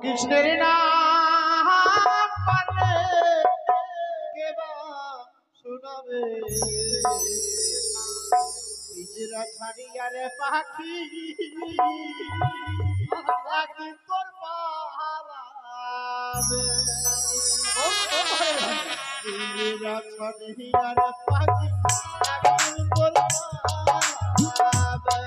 কৃষ্ণের নাম পানে কেবা শোনাবে পিজরা ছাড়িয়া রে পাখি একদিন তোর পাহারাবে পিজরা ছাড়িয়া রে পাখি একদিন তোর পাহারাবে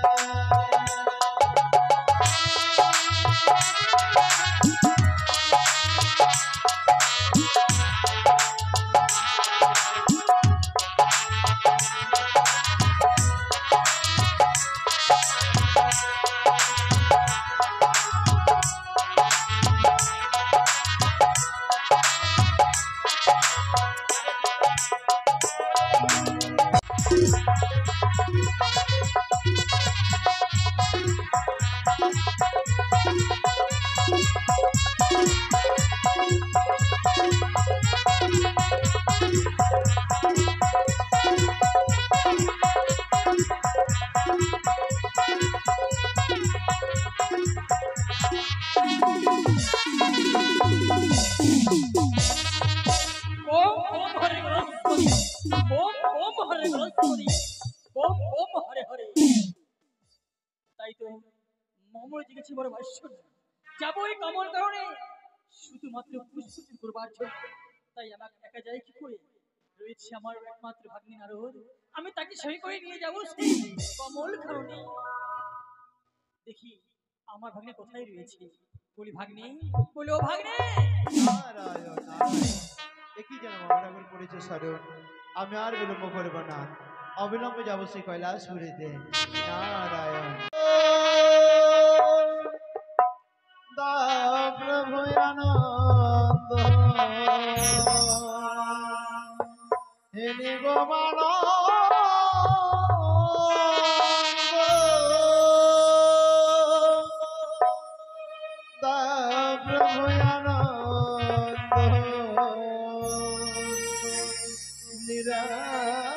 শুধুমাত্র পুষ্পচুর করবার জন্য তাই আমাকে একা যাই কি করে রয়েছে আমার একমাত্র ভাগ্নি নারদ আমি তাকে সই করে নিয়ে যাবো সেই কমল কারণে দেখি আমার ভাগ্নে কোথায় রয়েছে বলি ভাগ্নে বলো ভাগ্নে নারায়ণ নারায়ণ একই যেন মহানগর পড়েছে স্মরণ আমি আর বিলম্ব করবো না অবিলম্বে যাবো সেই কৈলাসপুরীতে নারায়ণ প্রভু আনন্দ হে নিগমান প্রভু আনন্দ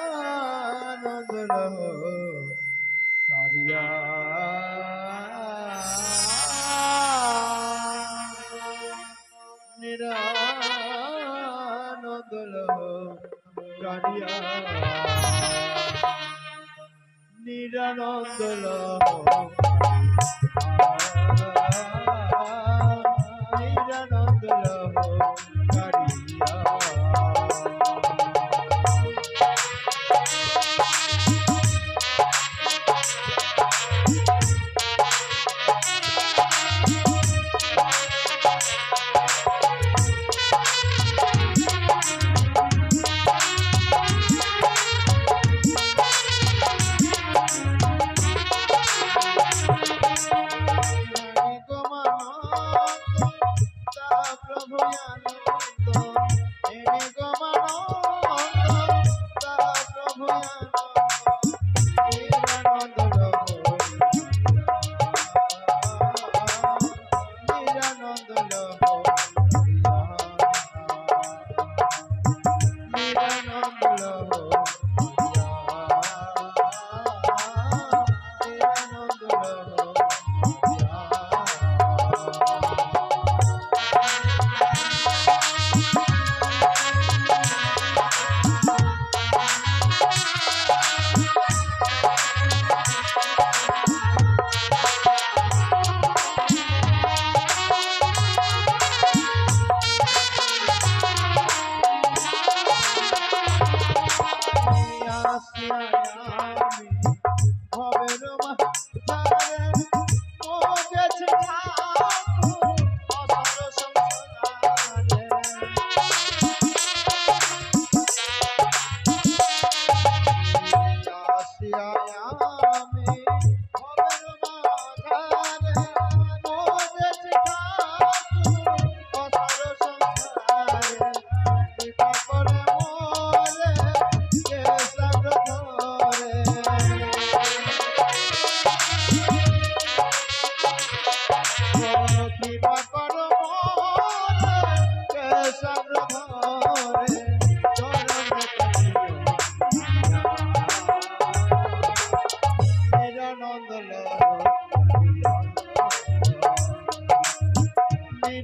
নিরানন্দ কারিয়া নিরানন্দ কারিয়া নিরানন্দ নিরানন্দ কারিয়া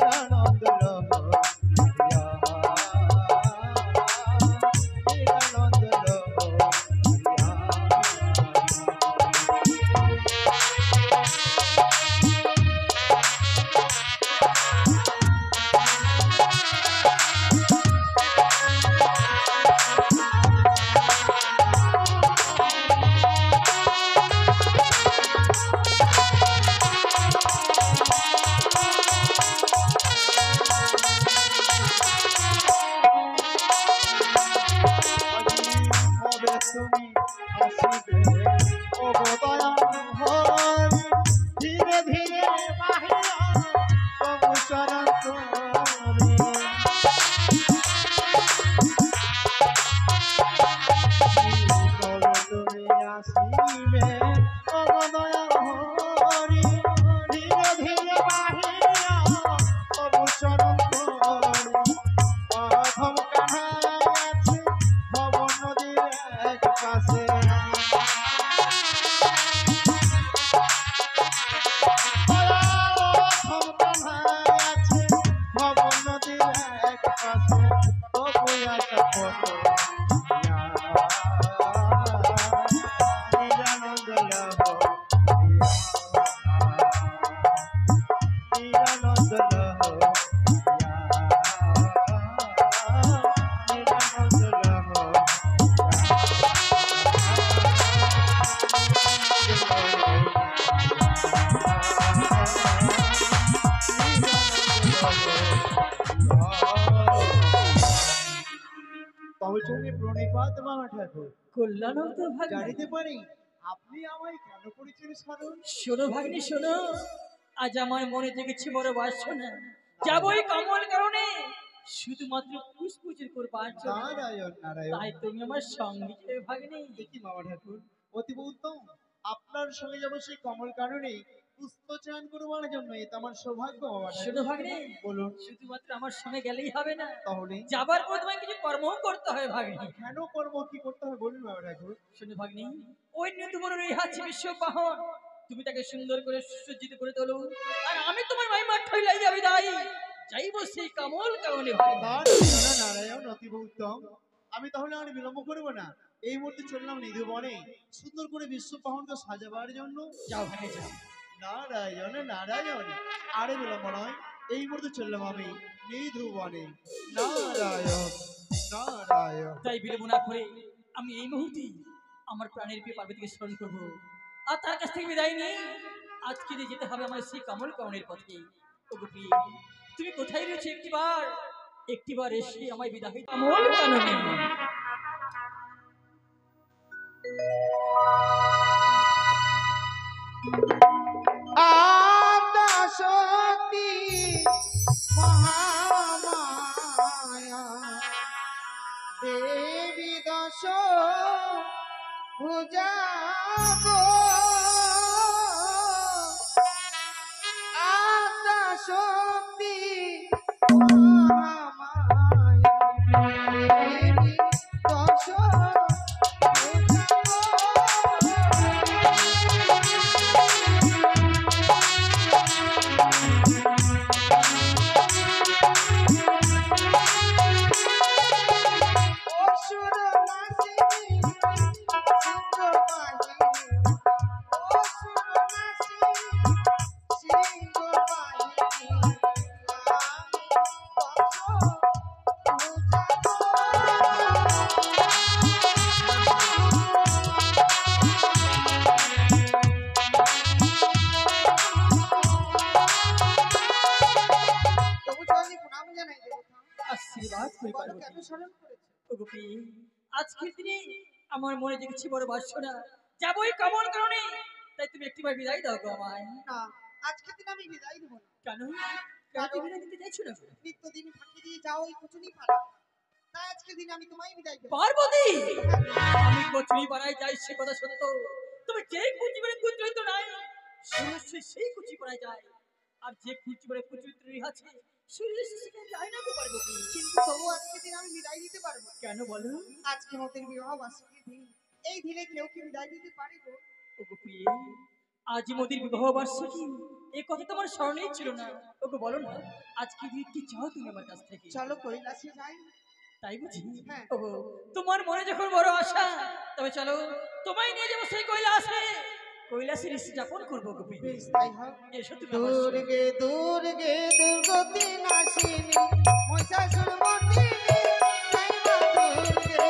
নিরানন্দ লহরিয়া নিরানন্দ হবে তুমি আসিবে অবদয়া হরি ধীরে ধীরে বাহিয়া তবু চরণ করি তুমি আসিবে অবদয়া হরি ধীরে ধীরে বাহিয়া তবু চরণ করি অধম কাহাই আছে ভবন নদীর এক পাশে অধম কাহাই আছে ভবন নদীর এক পাশে তবু একটা পথ নিরানন্দ নিরানন্দ তবে প্রণিপাত মামা ঠাকুর কল্যাণ তো ভাগ্নি। জানিতে পারি আপনি আমায় কেন করেছেন স্মরণ? শোনো ভাগ্নি শোনো, আজ আমার মনে জেগেছে বড় বাসনা, যাবই কমল কারণে শুধুমাত্র পুষ্পুজের করবার জন্য। নারায়ণ নারায়ণ। তাই তুমি আমার সঙ্গে যাবে ভাগ্নি। দেখি মামা ঠাকুর অতীব উত্তম, আপনার সঙ্গে যাবো সেই কমল কারণে পুষ্প চয়ন করবার জন্য। এটা আমার সৌভাগ্য মামা ঠাকুর। শোনো ভাগ্নি, বলুন। শুধুমাত্র আমার সঙ্গে গেলেই হবে না, তাহলে যাবার পর তোমায় কিছু কর্ম করতে হবে ভাগ্নি। কেন কর্ম কি করতে হবে বলুন মামা ঠাকুর। শোনো ভাগ্নি, ওই নতুন রেহাছি বিশ্ববাহন, তুমি তাকে সুন্দর করে সুসজ্জিত করে তোলো, আর আমি তোমার মাইমা ঠইলাই যাবে দাই যাইব সেই কমল কারণে ভাগ্নি। নারায়ণ নারায়ণ অতীব উত্তম। আমি তাহলে আর বিলম্ব করবো না, এই মুহূর্তে চললাম নিধুবনে সুন্দর করে বিশ্ববাহনকে সাজাবার জন্য। যাও ভাগ্নি যাও। নারায়ণ নারায়ণ। আরে বিলম্ব নয়, এই মুহূর্তে চললাম আমি নিধুবনে। নারায়ণ নারায়ণ। তাই বিলম্ব না করে আমি এই মুহূর্তে আমার প্রাণের প্রিয় পার্বতীকে স্মরণ করবো, আর তার কাছ থেকে বিদায় নিয়ে আজকে যে যেতে হবে আমার সেই কমল কারণের পথে। ও গোপী, তুমি কোথায় রয়েছে একটিবার এসে আমায় বিদায় দিও। কমল কাননে আদ্যা শক্তি মহামায়া দেবী দশ ভুজাব আদ্যা শক্তি মহামায়া দেবী দশ আশীর্বাদ করি পার্বতী। ও গোপী, আজকের দিনে আমার মনে জেগেছে বড় বাসনা, যাবই কমল কারণে। তাই তুমি একটিবার বিদায় দাও গো আমায়। না, আজকের দিন আমি বিদায় দেবো না। কেন কেন তুমি বিদায় দিতে চাইছো না? নিত্যদিন ফাঁকি দিয়ে যাও ওই কুচুনি পাড়া, তাই আজকের দিন আমি তোমায় বিদায় দেবো। পার্বতী, আমি কচুরি পাড়ায় যাই সে কথা সত্য, তবে যে কুচি পাড়ে কুচরিত নাই সেই কুচি পাড়ায় যায়, আর যে কুচি পাড়ে কুচরিত আছে সেখানে যায় না গো পার্বতী। কিন্তু তবু আজকের দিন আমি বিদায় দিতে পারবো না। কেন বলো? আজকে মতের বিবাহ বার্ষিকীর দিন, এই দিনে কেউ কি বিদায় দিতে পারে গো? ও গোপী, আজ মোদির বিবাহ বার্ষিকী, এই কথা তোমার স্মরণেই ছিল না। ওকে বলো না, আজকে দিন কি চাও তুমি আমার কাছ থেকে? চলো কৈলাসে যাই। তাই বুঝি? হ্যাঁ। ওগো, তোমার মনে যখন বড় আশা, তবে চলো তোমায় নিয়ে যাবো সেই কৈলাসে। কৈলাসের যাপন করবো গোপী। বেশ তাই হোক। এসো তুমি আমার সঙ্গে। দুর্গে দুর্গে দুর্গতি নাশিনী মহিষাসুর মর্দিনী জয় মা দুর্গে।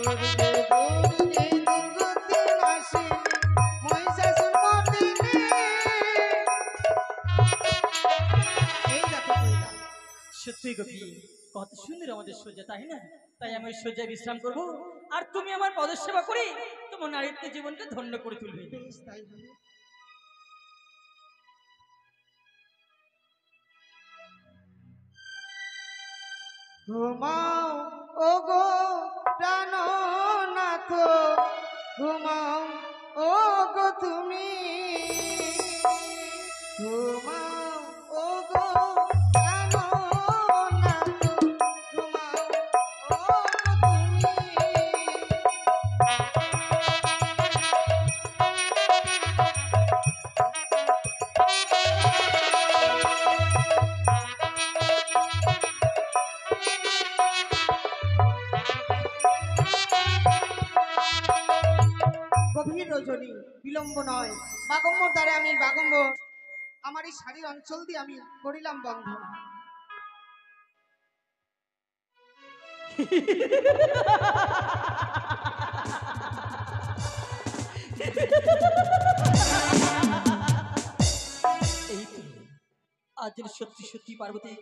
দুর্গে দুর্গে দুর্গতি নাশিনী মহিষাসুর মর্দিনী। এই দেখো কৈলাস। সত্যি গোপী, কত সুন্দর আমাদের সজ্জা, তাই না? তাই আমি ওই সজ্জায় বিশ্রাম করবো, আর তুমি আমার পদসেবা করে তোমার নারীত্ব জীবনকে ধন্য করে তুলবে। বেশ তাই হবে। ঘুমাও ও গো প্রাণনাথ, ঘুমাও ও গো তুমি, ঘুমাও ও গো প্রাণনাথ, ঘুমাও ও গো গভীর রজনী, বিলম্ব নয়, বাগম্বর দ্বারা আমি বাগম্বর আমার এই শাড়ির অঞ্চল দিয়ে আমি করিলাম বন্ধ। এই তো, আজ যেন সত্যি সত্যি পার্বতী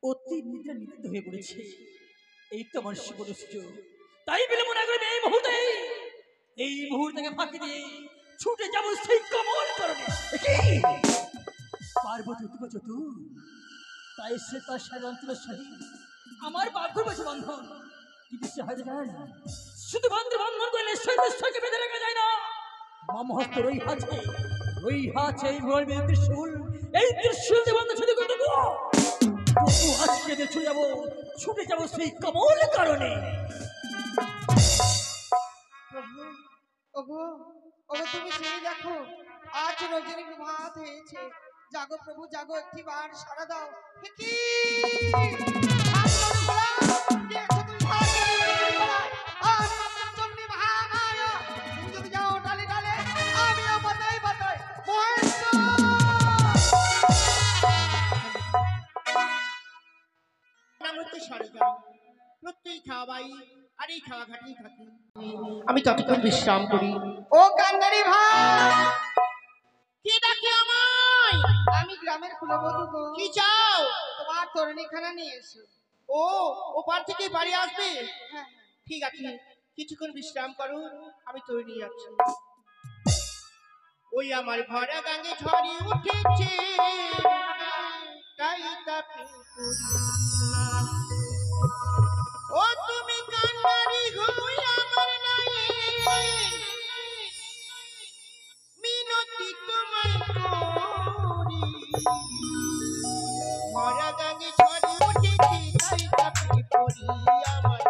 অতি নিদ্রা নিদ্রিত হয়ে পড়েছে। এই তো আমার সুবর্ণ সুযোগ, তাই বিলম্ব না করে এই মুহূর্তকে ফাঁকি দিয়ে ছুটে যাবো সেই কমল করণে। পার্বতী অতিবা চতুর, তাই সে তার সারা অঞ্চলের সহিত আমার বাঘর বসে বন্ধন, কিন্তু সে হয়তো জানে না শুধু বন্ধন করলে সৈন্যকে বেঁধে রাখা যায় না। মামহস্ত রই হাছে এই ত্রিশূল, এই ত্রিশূল দিয়ে বন্ধ শুধু কত তবু আজকে ছুটে যাবো সেই কমল কারণে। প্রভু, ওগো ওগো তুমি সেই দেখো, আজ রজনী প্রভাত হয়েছে। জাগো প্রভু জাগো, একটি বার সাড়া দাও। হে কি আজ রজনীবালা, কে আছো তুমি? ভালো রজনীবালা, আজ চন্ডী মহামায়া, তুমি যদি যাও ডালে ডালে, আমিও বাতায় বাতায় মহেন্দ্র। নাম হচ্ছে সরকার, প্রত্যেক খাওয়াই আর এই খাওয়া ঘাটেই থাকি। আমি ততক্ষণ বিশ্রাম করি। ও কান্দারি ভাই, কে ডাকে আমায়? আমি গ্রামের কুলবধূ গো। কি চাও? তোমার তরুণীখানা নিয়ে এসো। ও ওপার থেকে বাড়ি আসবে? হ্যাঁ, ঠিক আছে, কিছুক্ষণ বিশ্রাম করো, আমি তৈরি নিয়ে যাচ্ছি। ওই আমার ভরা গাঙ্গে ঝড়ে উঠেছে, তাই তাপে পুরি। ও তুমি কান্নারি হই আমার নাই, মিনতি তোমায় করি। ভরা গাঙ্গে ঝড়ে উঠেছে, তাই তাপে পুরি। আমার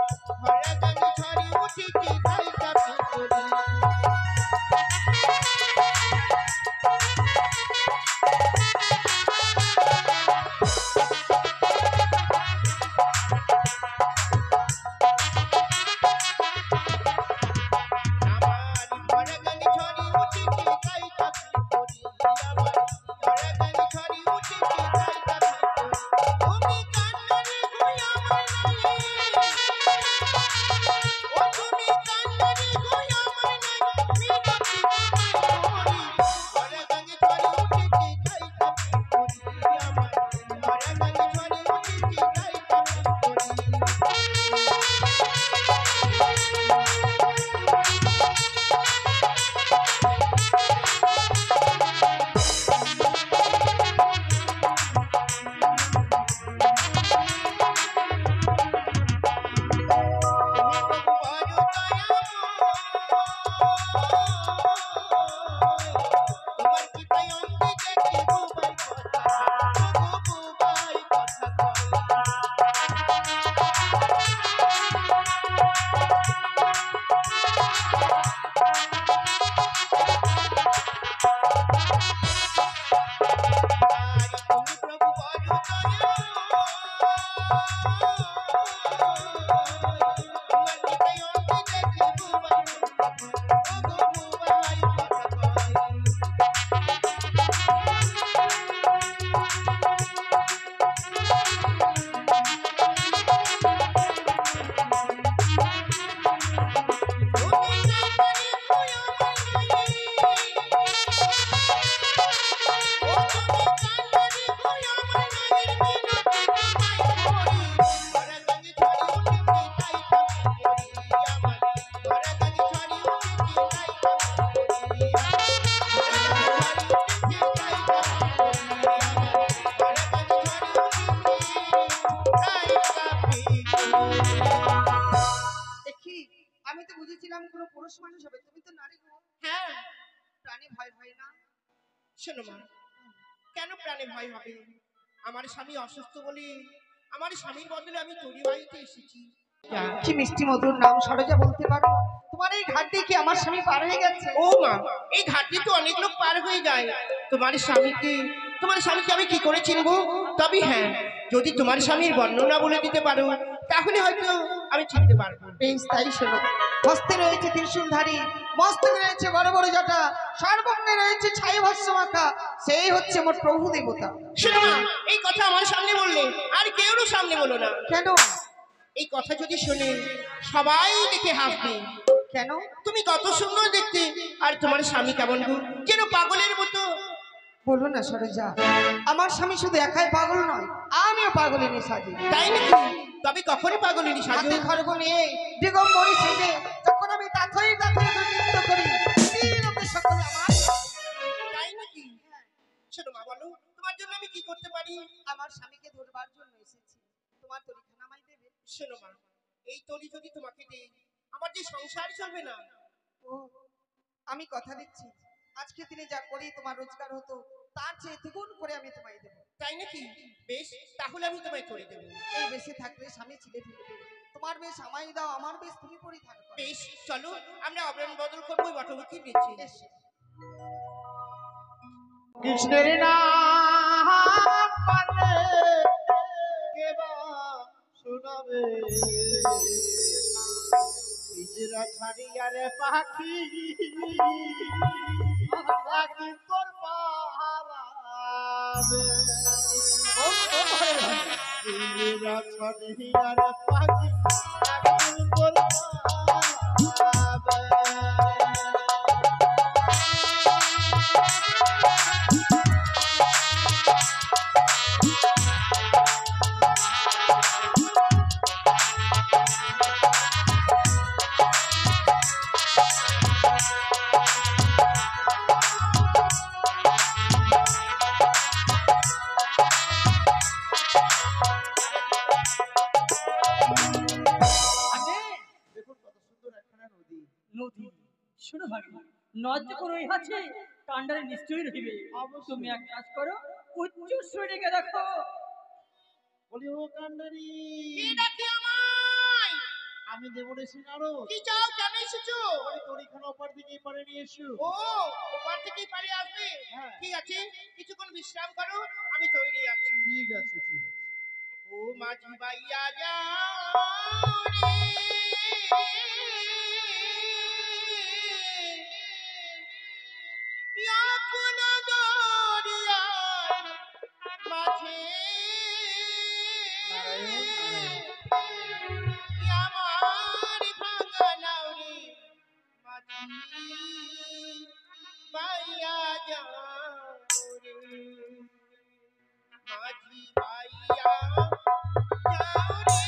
ভরা গাঙ্গে ঝড়ে উঠেছে, তাই তাপে পুরি। ওগো বুবাই কথা কয় দেখি আমি তো বুঝেছিলাম কোনো পুরুষ মানুষ হবে, তুমি তো নারী গো। হ্যাঁ প্রাণী ভয় হয় না? শোনো মা, কেন প্রাণে ভয় হবে? আমার স্বামী অসুস্থ বলে আমার স্বামীর বদলে আমি তোরই বাড়িতে এসেছি। কি মিষ্টি মধুর নাম সরোজা, বলতে পারো তোমার এই ঘাট দিয়ে কি আমার স্বামী পার হয়ে গেছে? ও মা, এই ঘাটে তো অনেক লোক পার হয়ে যায়। তোমার স্বামীকে আমি কি করে চিনবো? তবে হ্যাঁ, যদি তোমার স্বামীর বর্ণনা বলে দিতে পারো তাহলে হয়তো আমি চিনতে পারবো। বেশ, তাই শোনো। হস্তে রয়েছে ত্রিশূলধারী, মস্তকে রয়েছে বড় বড় জটা, সর্বাঙ্গে রয়েছে ছাই ভস্ম মাখা, সেই হচ্ছে মোর প্রভু দেবতা। শোনো মা, এই কথা আমার সামনে বললে আর কেউরও সামনে বলো না। কেন? এই কথা যদি শোনে সবাই দেখে হাসবে। কেন? তুমি কত সুন্দর দেখতে, আর তোমার স্বামী কেমন গো, যেন পাগলের মতো। বলো না সরোজা, আমার স্বামী শুধু একাই পাগল নয়, আমিও পাগলিনী সাজি। তাই নাকি? তবে কখনই পাগলিনী সাজো? হাতে খড়গ নিয়ে দিগম্বরী সেজে যখন আমি তাথই নৃত্য করি, নীরবে সকলে আমার। তাই নাকি? শোনো মা, বলো তোমার জন্য আমি কি করতে পারি? আমার স্বামীকে ধরবার জন্য এসেছি, তোমার তরিখানা আমায় দেবে? শোনো মা, এই তরি যদি তোমাকে দেই আমার যে সংসার চলবে না। ও, আমি কথা দিচ্ছি আজকে দিনে যা করি তোমার রোজগার হতো তার চেয়ে দ্বিগুণ করে আমি তোমায় দেবো। তাই নাকি? বেশ, তাহলে আমি তোমায় করে দেবো। এই বেশি থাকলে স্বামী ছিলে ফেলবে, তোমার বেশ আমায় দাও, আমার বেশ তুমি পরিধান করো। বেশ, চলো আমরা অবরণ বদল করবো বটবৃক্ষের নিচে। এসো। কৃষ্ণের নাম পালে কেবা শোনাবে, পিঞ্জরা ছাড়িয়া রে পাখি একদিন তোর পাহারাবে। পিঞ্জরা ছাড়িয়া রে পাখি একদিন তোর পাহারাবে। নদী, শোনো ভাগ্নি, নদ যখন ওই আছে কান্ডারে নিশ্চয়ই রহিবে। তুমি এক কাজ করো, উচ্চ শ্রেণীকে দেখো। বলি ও কান্ডারি, কি ডাকি আমায়? আমি দেবরে সিনারো। কি চাও, কেন এসেছো? ওই তরিখানা ওপার থেকে এপারে নিয়ে এসো। ও, ওপার থেকে পারে আসবে? হ্যাঁ। ঠিক আছে, কিছুক্ষণ বিশ্রাম করো, আমি তৈরি আছি। ঠিক আছে, ঠিক আছে। ও মাঝি বাইয়া যাও রে, এখন দরিয়ার মাঝে আমার ভাঙা নাউরি মাঝি বাইয়া যাও রে, মাঝি বাইয়া যাও রে,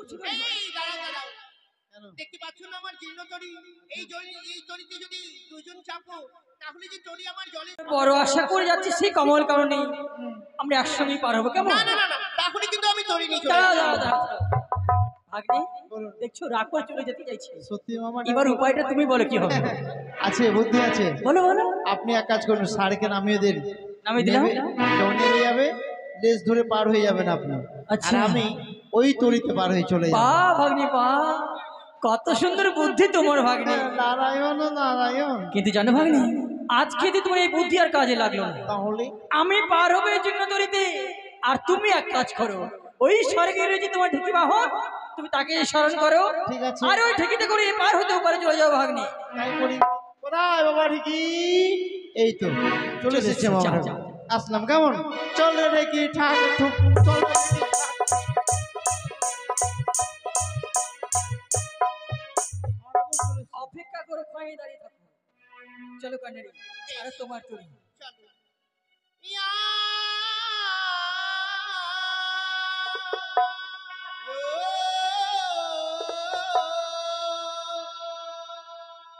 করছো কেন? এই দাঁড়াও দাঁড়াও, কেন? দেখতে পাচ্ছ না আমার জীর্ণ তরি? এই তরিতে যদি দুজন চাপো তাহলে যে তরি আমার জলে বড় আশা করে যাচ্ছি সেই কমল কারণে আমরা একসঙ্গেই পার হবো, কেমন? না না না না, তাহলে কিন্তু আমি তরি নিয়ে চলে দাঁড়াও, যাবো। দাঁড়াও, দাঁড়াও। ভাগ্নে, বলুন। দেখছো রাগ করে চলে যেতে চাইছে। সত্যি মামা, এবার উপায়টা তুমি বলো কি হবে? আছে, বুদ্ধি আছে। বলো বলো। আপনি এক কাজ করুন, ষাঁড়কে নামিয়ে দিন। নামিয়ে দিলাম। নেমে- যখন নেমে যাবে, লেজ ধরে পার হয়ে যাবেন আপনি। আচ্ছা। আর আমি ওই তরিতে পার হয়ে চলে যাব। বাহ ভাগ্নে বাহ, কত সুন্দর বুদ্ধি তোমার ভাগ্নে। নারায়ণ ও নারায়ণ। কিন্তু জানো ভাগ্নে, আজকে তো তোমার এই বুদ্ধি আর কাজে লাগলো না। তাহলে আমি পার হবো এই জন্য দড়িতে, আর তুমি এক কাজ করো, ওই স্বর্গের যে তোমার ঢেকি বাহন, তুমি তাকে স্মরণ করো। ঠিক আছে। আর ওই ঢেকিতে করে পার হতে পারে চলে যাও ভাগ্নে। তাই করি। কোথায় বাবা ঢেকি? এই তো চলে এসেছে মামা। যাও, যাও। আসলাম, কেমন? চল রে ঢেকি, ঠাক ঠুক, চল রে ঢেকি, ঠাক। অপেক্ষা করো, খাইয়ে দাঁড়িয়ে থাকো। চলো কান্নারি, আর তোমার চুরি। চলো। ইয়া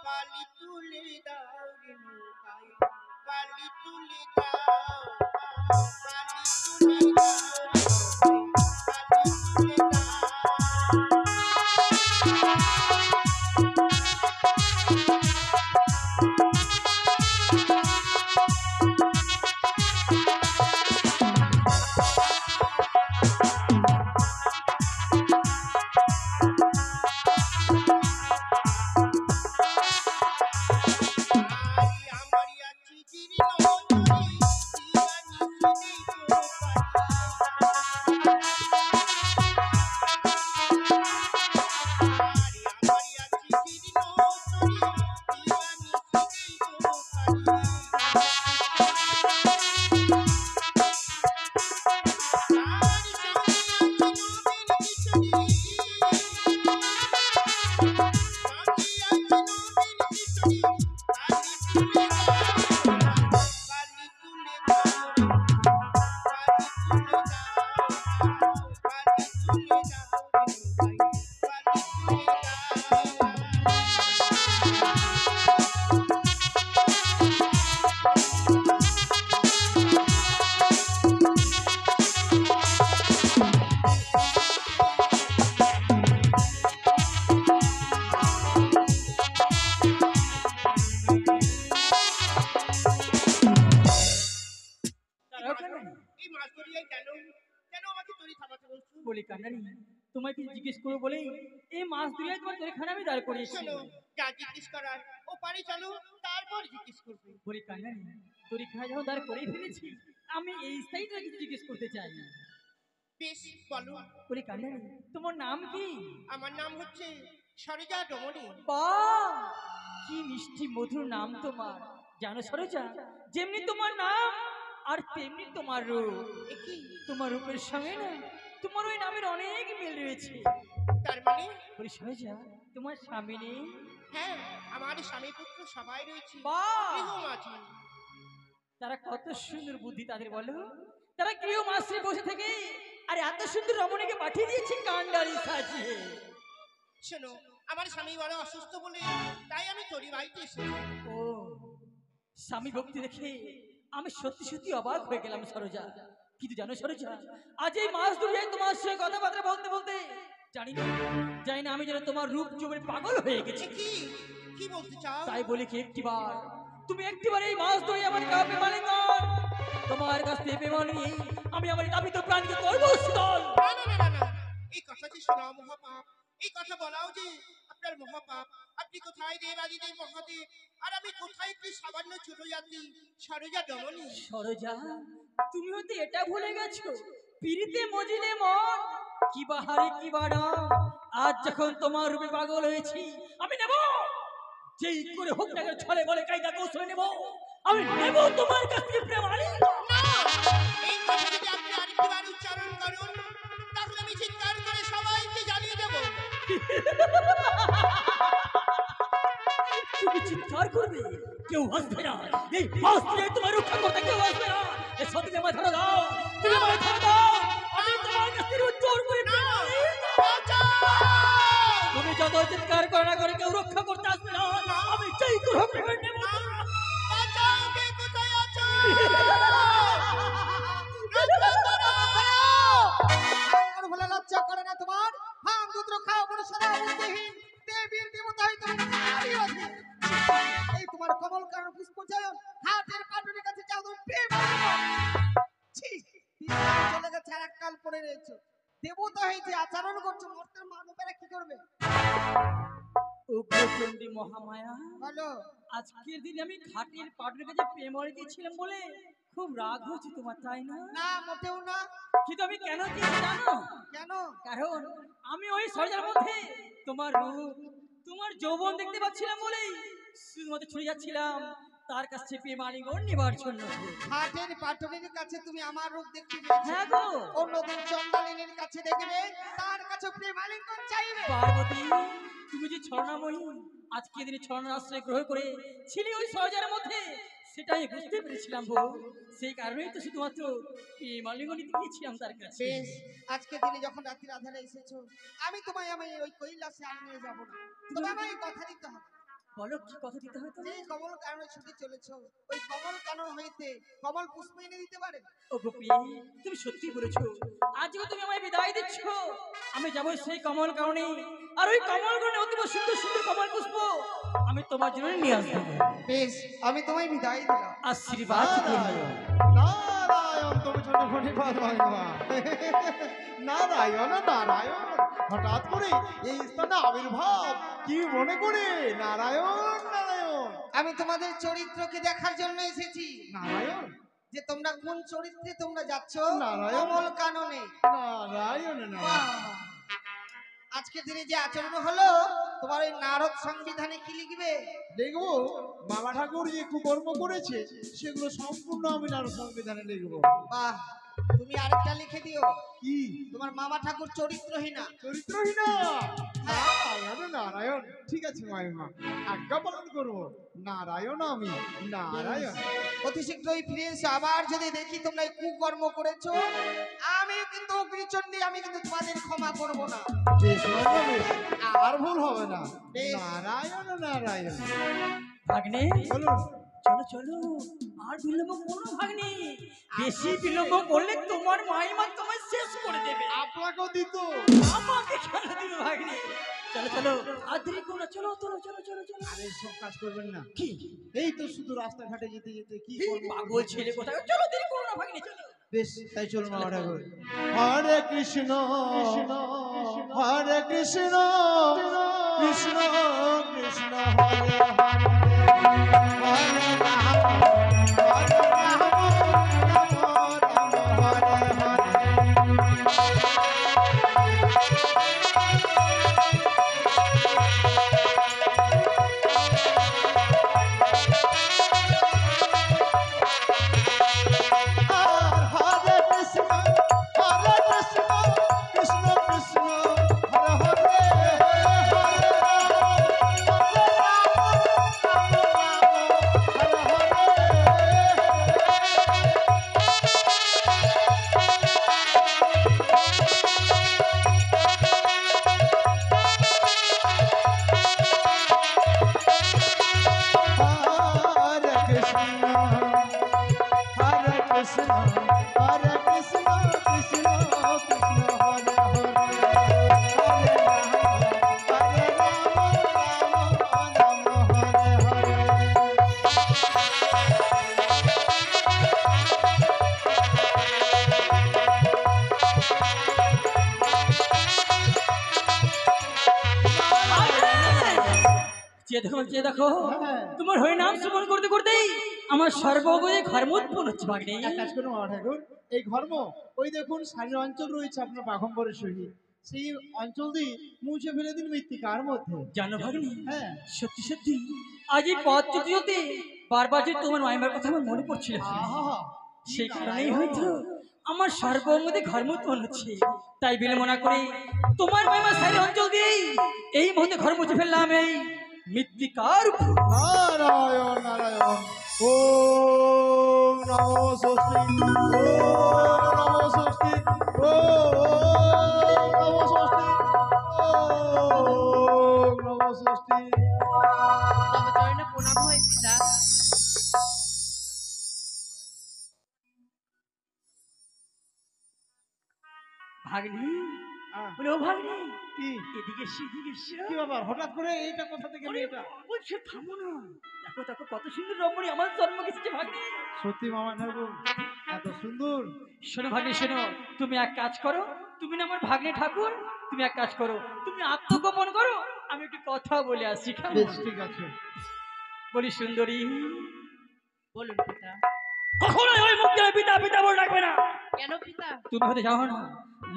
পালি তুলে দাও রে নৌকায়, পালি তুলে দাও, পালি তুলে দাও রে নৌকায়, পালি তুলে এই মাছ ধরিয়ায় কেন কেন আমাকে তরি থামাতে বলছো? বলি কান্নারি, তোমায় কি জিজ্ঞেস করবো বলে এই মাছ দিয়ে তোমার তরিখানে আমি দাঁড় করিয়েছি। শোনো, যা জিজ্ঞেস করার ও পারি চলো, তারপর জিজ্ঞেস করবে। বলি কান্নারি, তরিখানে যখন দাঁড় করেই ফেলেছি, আমি এই স্থায়ী তোমায় কিছু জিজ্ঞেস করতে চাই। বেশ বলো। বলি কান্নারি, তোমার নাম কি? আমার নাম হচ্ছে সরোজা ডমনি। বাহ, কি মিষ্টি মধুর নাম তোমার। জানো সরোজা, যেমনি তোমার নাম আর তেমনি তোমার রূপ। একই, তোমার রূপের সঙ্গে না তোমার ওই নামের অনেক মিল রয়েছে। তার মানে? বলি সরোজা, তোমার স্বামী নেই? হ্যাঁ, আমার স্বামী পুত্র সবাই রয়েছে। বাহ, গৃহমাঝি। তারা কত সুন্দর বুদ্ধি তাদের বলো। তারা গৃহ মাসে বসে থেকে আর এত সুন্দর রমণীকে পাঠিয়ে দিয়েছে কান্ডারি সাজিয়ে। শোনো, আমার স্বামী বড় অসুস্থ বলে তাই আমি তরি বাড়িতে এসেছি। ও, স্বামী ভক্তি দেখে আমি সত্যি সত্যি অবাক হয়ে গেলাম সরোজা। কিন্তু জানো সরোজা, আজ এই মাস ধরে তোমার সঙ্গে কথাবার্তা বলতে বলতে জানি না আমি যেন তোমার রূপ জমে পাগল হয়ে গেছি। কি কি বলতে চাও? তাই বলি কি তুমি একটিবার এই মাস ধরে আমার কাছে মালিকান, তোমার কাছ থেকে পেমান নিয়ে আমি আমার দাবিত প্রাণকে করবো স্থল। না না না না না, এই কথা যে শোনা মহাপাপ, এই কথা বলাও যে আপনার মহাপাপ। আপনি কোথায় দেবাদিদেব মহাদেব, আর আমি কোথায় একটি সামান্য ছোট জাতি সরোজা ডমনি। সরোজা, তুমি হয়তো এটা ভুলে গেছো, পিরিতে মজিলে মন কি বাহারে কি বাড়া। আজ যখন তোমার রূপে পাগল হয়েছি, আমি নেব যেই করে হোক না কেন, ছলে বলে কায়দা কৌশলে নেব, আমি নেব তোমার কাছ থেকে প্রেম আনি। না, এই কথা যদি আপনি আরেকবার উচ্চারণ করুন, তাহলে আমি চিৎকার করে সবাইকে জানিয়ে দেব। তুমি চিৎকার করবে, কেউ আসবে না। এই মাস দিয়ে তোমার রক্ষা করতে কেউ আসবে না। এ সত্যি আমায় ধরো দাও, তুমি আমায় ধরো দাও, আমি তোমার কাছ থেকে উচ্চারণ করে প্রেম আনি। বাঁচাও! বড় চিৎকার করে না করে কেউ রক্ষা করতে আসবে না, আমি চাই তোর হক নেব। বাঁচাও, কে কোথায় আছো? ভাঙন হলে লজ্জা করে না তোমার? ভাঙ দুধ খাও কোনো সদা বুদ্ধিহীন দেবীর দেবতা হইতে এই তোমার কমল কারণ পুষ্পচয়ন হাতের পাটুরির কাছে যাও তুমি প্রেম ছি চলে গেছে আর এককাল পড়ে রয়েছে দেবতা হয়েছে আচরণ করছো মর্তের মানবেরা কি করবে? উগ্রচণ্ডী মহামায়া, বলো। আজকের দিনে আমি ঘাটের পাটুরির কাছে প্রেম হারিয়ে দিয়েছিলাম বলে খুব রাগ হয়েছে তোমার, তাই না? না মোটেও না। কিন্তু আমি কেন চেয়েছি জানো? কেন? কারণ আমি ওই সরজার মধ্যে তোমার রূপ, তোমার যৌবন দেখতে পাচ্ছিলাম বলেই শুধুমাত্র ছুঁয়ে যাচ্ছিলাম তার কাছে প্রেম আলিঙ্গন নেবার জন্য। হাটের পাটুরির কাছে তুমি আমার রূপ দেখতে হ্যাঁ গো, অন্যদিন চন্দালিনীর কাছে দেখবে তার কাছে প্রেম আলিঙ্গন চাইবে। পার্বতী, তুমি যে ছলনাময়ী, আজকে দিনে ছলনার আশ্রয় গ্রহণ করে ছিলি ওই সরজার মধ্যে, সেটাই বুঝতে পেরেছিলাম বউ। সেই কারণেই তো শুধুমাত্র প্রেম আলিঙ্গন নিতে গিয়েছিলাম তার কাছে। বেশ, আজকে দিনে যখন রাত্রির আধারে এসেছো আমি তোমায় ওই কৈলাসে আর নিয়ে যাবো না। তবে আমায় কথা দিতে হবে। বলো কি কথা দিতে হয়? যে কমল কাননে ছুটে চলেছো ওই কমল কানন হইতে কমল পুষ্প এনে দিতে পারে? ও গোপী, তুমি সত্যি বলেছো, আজকে তুমি আমায় বিদায় দিচ্ছ, আমি যাবো সেই কমল কারণে, আর ওই কমল কারণে অতীব সুন্দর সুন্দর কমল পুষ্প আমি তোমার জন্য নিয়ে আসবো। বেশ, আমি তোমায় বিদায় দিলাম। আশীর্বাদ করো। নারায়ণ, তুমি ছোট ফটিফাত ভাঙবা। নারায়ণ নারায়ণ, হঠাৎ করে এই স্থানে আবির্ভাব কি মনে করে? নারায়ণ নারায়ণ, আমি তোমাদের চরিত্রকে দেখার জন্য এসেছি। নারায়ণ যে তোমরা কোন চরিত্রে তোমরা যাচ্ছ নারায়ণ। কমল কাননে। নারায়ণ নারায়ণ। বাহ! আজকের দিনে যে আচরণ হলো তোমার ওই নারদ সংবিধানে কি লিখবে? দেখবো বাবা ঠাকুর যে কুকর্ম করেছে সেগুলো সম্পূর্ণ আমি নার সংবিধানে লিখবো। বাহ, তুমি আরেকটা লিখে দিও, কি? তোমার মামা ঠাকুর চরিত্রহীনা। চরিত্রহীনা? নারায়ণ নারায়ণ, ঠিক আছে মাইমা, আজ্ঞা পালন করবো। নারায়ণ আমি, নারায়ণ। অতি শীঘ্রই ফিরে এসে আবার যদি দেখি তোমরা এই কুকর্ম করেছো, আমি কিন্তু অগ্নিচণ্ডী, আমি কিন্তু তোমাদের ক্ষমা করব না। বেশ মাইমা, বেশ, আর ভুল হবে না। বেশ। নারায়ণ নারায়ণ। ভাগ্নে, বলুন। চলো চলো, আর বিলম্ব কোনো ভাগ্নে, বেশি বিলম্ব করলে তোমার মাইমা তোমায় শেষ করে দেবে। আপনাকেও দিত। আমাকে কেন দিবে ভাগ্নে? চলো চলো, আর দেরি করো না, চলো চলো চলো চলো চলো। আরে সব কাজ করবেন না। কি এই তো শুধু রাস্তাঘাটে যেতে যেতে কি এই করবো? পাগল ছেলে কোথায়? চলো দেরি করো না ভাগ্নে, চলো। বেশ, তাই চলুন বাবা ঠাকুর। হরে কৃষ্ণ কৃষ্ণ হরে কৃষ্ণ কৃষ্ণ কৃষ্ণ হরে হরে হরে রাম হরে রাম রাম রাম হরে হরে কৃষ্ণ হরে কৃষ্ণ কৃষ্ণ কৃষ্ণ হরে হরে হরে হরে কৃষ্ণ হরে কৃষ্ণ হরে কৃষ্ণ কৃষ্ণ কৃষ্ণ হরে হরে হরে রাম রাম রাম হরে হরে। যে দেখো তোমার হয়ে নাম শ্রবণ করতে করতেই আমার সর্বগজে ঘর্মোৎপন্ন হচ্ছে ভাগ্নে। এক কাজ করুন বাবা ঠাকুর, এই ঘর্ম ওই দেখুন সারের অঞ্চল রয়েছে আপনার বাঘম্বরের সহিত, সেই অঞ্চল দিয়ে মুছে ফেলে দিন মৃত্তিকার মধ্যে। জানো ভাগ্নে, হ্যাঁ, সত্যি সত্যি আজ এই পথ চলতে চলতে বারবার যে তোমার মাইমার কথা আমার মনে পড়ছিল, আহা, সেই কারণেই হয়তো আমার সর্বঙ্গতে ঘর্মোৎপন্ন হচ্ছে। তাই বিলম্ব না করে তোমার মাইমা সাইড অঞ্চল দিয়েই এই মুহূর্তে ঘর মুছে ফেললাম এই মৃত্তিকার উপর। নারায়ণ নারায়ণ। ওম নমো ষষ্ঠী, ওম নমো ষষ্ঠী, ওম নমো ষষ্ঠী, ওম হয় পিতা। ভাগ্নি, আহ, বলে ও ভাগ্নি, কি এদিকে এসো, এদিকে এসো। কি ব্যাপার হঠাৎ করে এইটা কোথা থেকে আরে, মেয়েটা? বলছে থামো না। দেখো দেখো কত সুন্দর রমণী আমার জন্ম গেছে ভাগ্নি। সত্যি মামা ঠাকুর এত সুন্দর? শোনো ভাগ্নি শোনো, তুমি এক কাজ করো, তুমি না আমার ভাগ্নে ঠাকুর, তুমি এক কাজ করো, তুমি আত্মগোপন করো, আমি একটু কথা বলে আসছি। কেমন? বেশ ঠিক আছে। বলি সুন্দরী, বলুন পিতা। কখনোই ওই মুখ দিয়ে পিতা পিতা বলে ডাকবে না। কেন পিতা? তুমি হতে যাও না,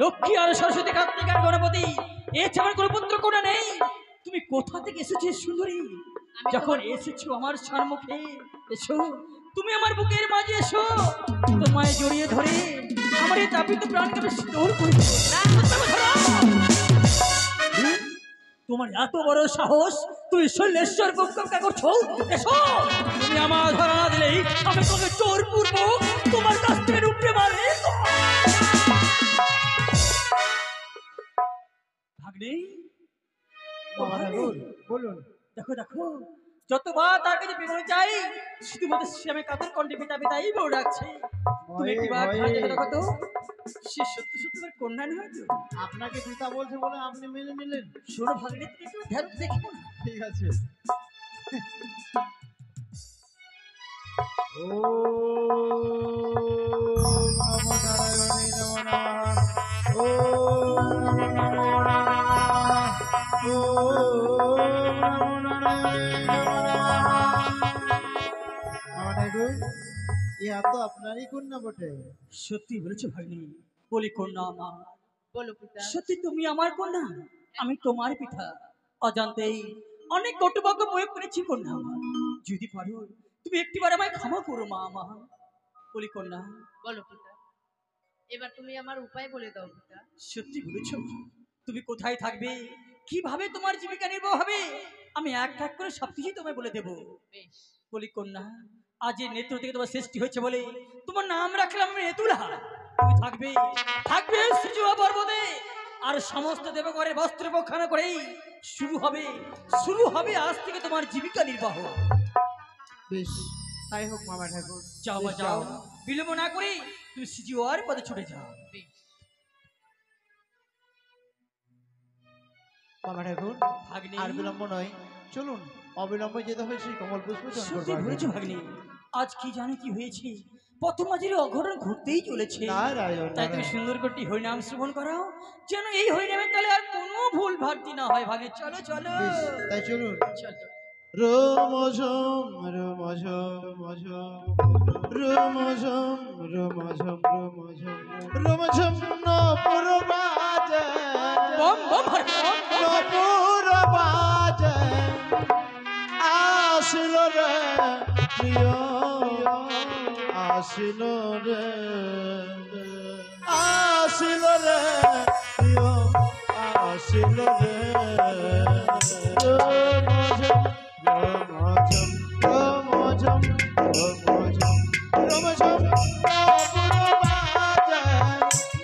লক্ষ্মী আর সরস্বতী কার্তিক আর গণপতি এছাড়া কোনো পুত্র কোনা নেই। তুমি কোথা থেকে এসেছো সুন্দরী? যখন এসেছো আমার সম্মুখে, এসো তুমি আমার বুকের মাঝে এসো, তোমায় জড়িয়ে ধরে আমার এই তাপিত প্রাণকে আমি শীতল করে দেব। তোমার এত বড় সাহস, তুমি শৈলেশ্বর পক্ষা করছো? এসো, তুমি আমার ধরা না দিলেই আমি তোমাকে চোর পূর্ব তোমার কাছ থেকে উপরে মারে। ভাগ্নে, ও মামা ভাগ্নে, ঠাকুর বলুন। দেখো দেখো যতবার তার কাছে বিনয় চাই শুধুমাত্র সে আমি কাদের কণ্ঠে পিতা পিতা এই বলে ডাকছে। তুমি একবার ভয়ে, ঘরে ভয়ে। দেখে দেখো তো, সে সত্যি সত্যি আমার কন্যা নয় তো? আপনাকে পিতা বলছে বলে আপনি মেনে নিলেন? শোনো ভাগ্নে, তুমি একটু ধ্যান দেখো না। ঠিক আছে। ও নমো নারায়ণে নমো নমঃ। ও নমো নারায়ণে নমো নমঃ। ও নমো নারায়ণে নমো নমঃ। ইহা তো আপনারই কন্যা বটে। সত্যি বলেছো ভাগ্নি, বলি কন্যা আমার, বলো পিতা। সত্যি তুমি আমার কন্যা, আমি তোমার পিতা। অজান্তেই অনেক কটুবাক্য প্রয়োগ করেছি কন্যা আমার, যদি পারো তুমি একটিবার আমায় ক্ষমা করো মা আমার। বলি কন্যা, বলো পিতা। এবার তুমি আমার উপায় বলে দাও পিতা। সত্যি বলেছ, তুমি কোথায় থাকবে, কিভাবে তোমার জীবিকা নির্বাহ হবে, আমি এক এক করে সবকিছু তোমায় বলে দেব। বেশ। বলি কন্যা, আজ এই নেত্র থেকে তোমার সৃষ্টি হয়েছে বলে তোমার নাম রাখলাম আমি নেতুলা। তুমি থাকবে থাকবে সিজুয়া পর্বতে, আর সমস্ত দেবগণের বস্ত্র বখানা করেই শুরু হবে আজ থেকে তোমার জীবিকা নির্বাহ। বেশ তাই হোক মামা ঠাকুর। যাও মা বেশ, যাও, বিলম্ব না করে তুমি সিজুয়ার পদে ছুটে যাও। বেশ। মামা ঠাকুর ভাগ্নি, আর বিলম্ব নয়, চলুন অবিলম্বে যেতে হয় সেই কমল পুষ্প চয়ন সত্যি করবার বলেছ জন্য। ভাগ্নি, আজ কি জানে কি হয়েছে, পথ মাঝের অঘটন ঘটতেই চলেছে। নারায়ণ তাই তুমি নারায়ণ। সুন্দর করে হরিনাম শ্রবণ করাও, যেন এই হরিনামের তালে আর কোনো ভুল ভ্রান্তি না হয়। ভাগ্নি চলো চলো বেশ, তাই চলুন। চলো। রোমঝম রোমঝম রোমঝম রোমঝম রোমঝম রোমঝম রোমঝম নপুর বাজে বম বম হরি বম বম। নপুর বাজে আসিল রে প্রিয় আসিল রে আসিল রে প্রিয় আসিল রে রোমঝম রোমঝম রোমঝম রোমঝম রোমঝম নপুর বাজে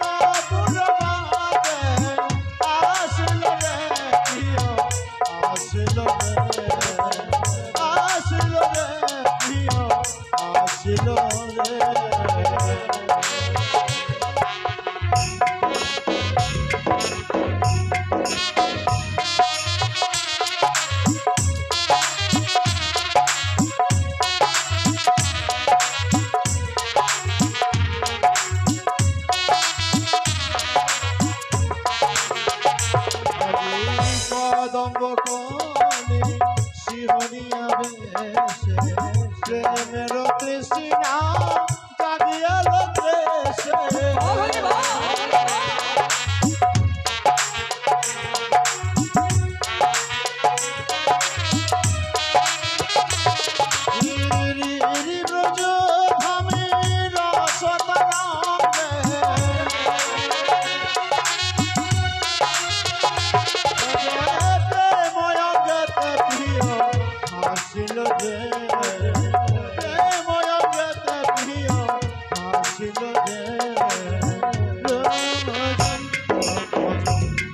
নপুর বাজে আসিল রে প্রিয় আসিল রে আসিল রে প্রিয় আসিল রে। কদম্ব কোণে শিহরিয়া বেশে প্রেমের তৃষ্ণা জাগিয়াল দেশে। হরি বম। রি ব্রজ ধামে রসতরঙ্গে প্রেময়গত প্রিয় হাসিল রে প্রেময়গত প্রিয় হাসিল রে রোমঝম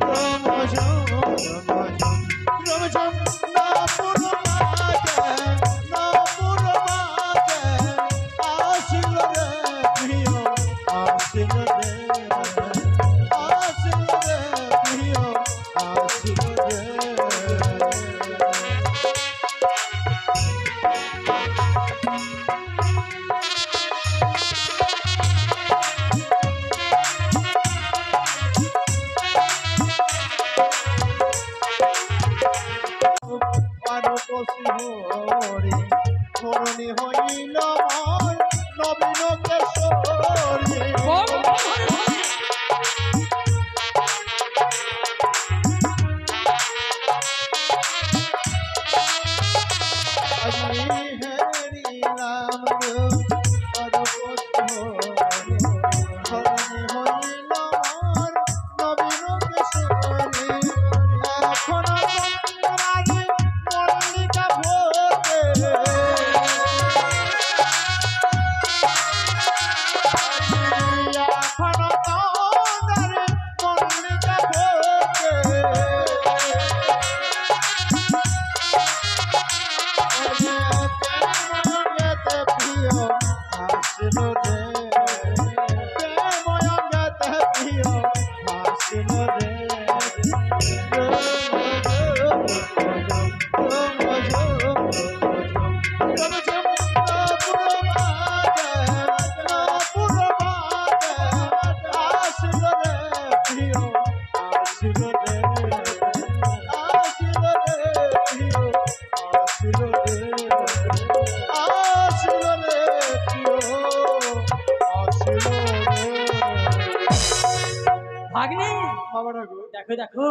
রোমঝম রোমঝম নপুর বাজে শিহরে ধরণী হইল মোর নবীন কেশরে আজি হেরিলাম গো পরপথরে ধরণী হইল মোর নবীন কেশরে এখন চন্দ্রারে মল্লিকা ভোগে এখন চন্দ্রারে মল্লিকা ভোগে ভাগ্নে বাবা ঠাকুর দেখো দেখো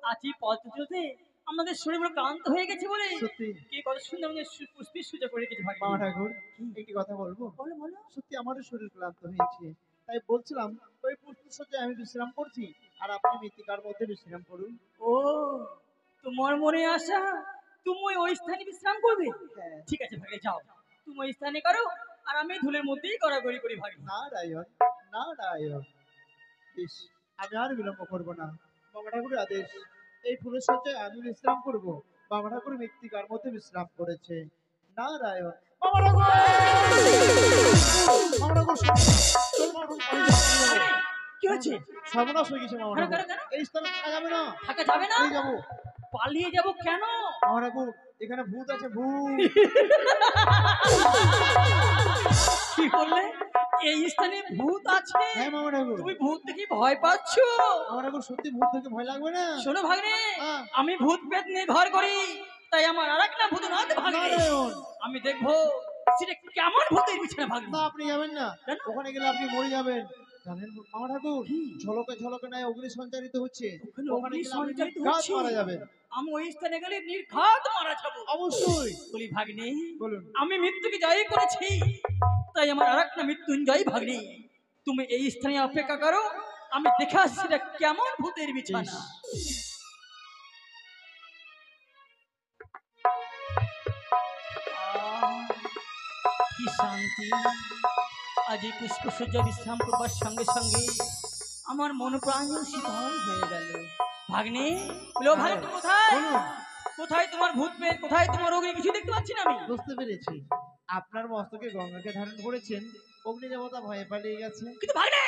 আজ এই পথ চলতে আমাদের শরীর পুরো ক্লান্ত হয়ে গেছে বলে সত্যি কে কত সুন্দর আমাদের পুষ্পের সুজা করে রেখেছে বাবা ভাগ্নে। ঠাকুর একটি কথা বলবো বলো বলো। সত্যি আমারও শরীর ক্লান্ত হয়েছে তাই বলছিলাম ওই পুষ্পসজ্জায় আমি বিশ্রাম করছি আর আপনি মৃত্তিকার মধ্যে বিশ্রাম করুন। ও তোমার মনে আশা তুমি ওই স্থানে বিশ্রাম করবে? হ্যাঁ। ঠিক আছে ভাগ্নে যাও, তুমি ওই স্থানে করো আর আমি ধুলের মধ্যেই গড়াগড়ি করি ভাগ্নে। নারায়ণ নারায়ণ বেশ আমি আর বিলম্ব করবো না বাবা ঠাকুরের আদেশ এই ফুলের সজ্জায় আমি বিশ্রাম করব বাবা ঠাকুর মৃত্তিকার মধ্যে বিশ্রাম করেছে নারায়ণ বাবা ঠাকুর বাবা ঠাকুর চল বাবা ঠাকুর, পানি যাও, পানি যাও। কি হচ্ছে? সর্বনাশ হয়ে গেছে বাবা কেন, ঠাকুর কেন, কেন? এই স্থানে থাকা যাবে না থাকা যাবে না? এই যাবো পালিয়ে যাব কেন? বাবা ঠাকুর এখানে ভূত আছে ভূত কি বললে? এই স্থানে ভূত আছে? হ্যাঁ বাবা ঠাকুর তুমি ভূত দেখি ভয় পাচ্ছ? বাবা ঠাকুর সত্যি ভূত থেকে ভয় লাগবে না শোনো ভাগ্নে, হ্যাঁ। আমি ভূত পেত নিয়ে ঘর করি, তাই আমার আর একটা ভূতনাথ ভাগ্নে। নারায়ণ আমি দেখবো সেটা কেমন ভূতের বিছানা ভাগ্নে। না আপনি যাবেন না কেন? ওখানে গেলে আপনি মরে যাবেন জানেন মামা ঠাকুর ঝলকে ঝলকে নাই অগ্নি সঞ্চারিত হচ্ছে ওখানে ওখানে অগ্নি গেলে আপনি সঞ্চারিত নির্ঘাত হচ্ছে? মারা যাবেন আমি ওই স্থানে গেলে নির্ঘাত মারা যাবো। অবশ্যই বলি ভাগ্নে, বলুন আমি মৃত্যুকে জয় করেছি, তাই আমার আর একটা মৃত্যুঞ্জয় ভাগ্নে। তুমি এই স্থানে অপেক্ষা করো, আমি দেখে আসছি সেটা কেমন ভূতের বিছানা। কি শান্তি! আজ এই পুষ্পসজ্জা বিশ্রাম করবার সঙ্গে সঙ্গে আমার মন প্রাণ শীতল হয়ে গেল। ভাগ্নে, বলো ভাগ্নে, তুমি কোথায়? বলুন কোথায় তোমার ভূত পেয়ে, কোথায় তোমার অগ্নি? কিছু দেখতে পাচ্ছি না আমি। বুঝতে পেরেছি আপনার মস্তকে গঙ্গাকে ধারণ করেছেন অগ্নি দেবতা ভয়ে পালিয়ে গেছে কিন্তু ভাগ্নে,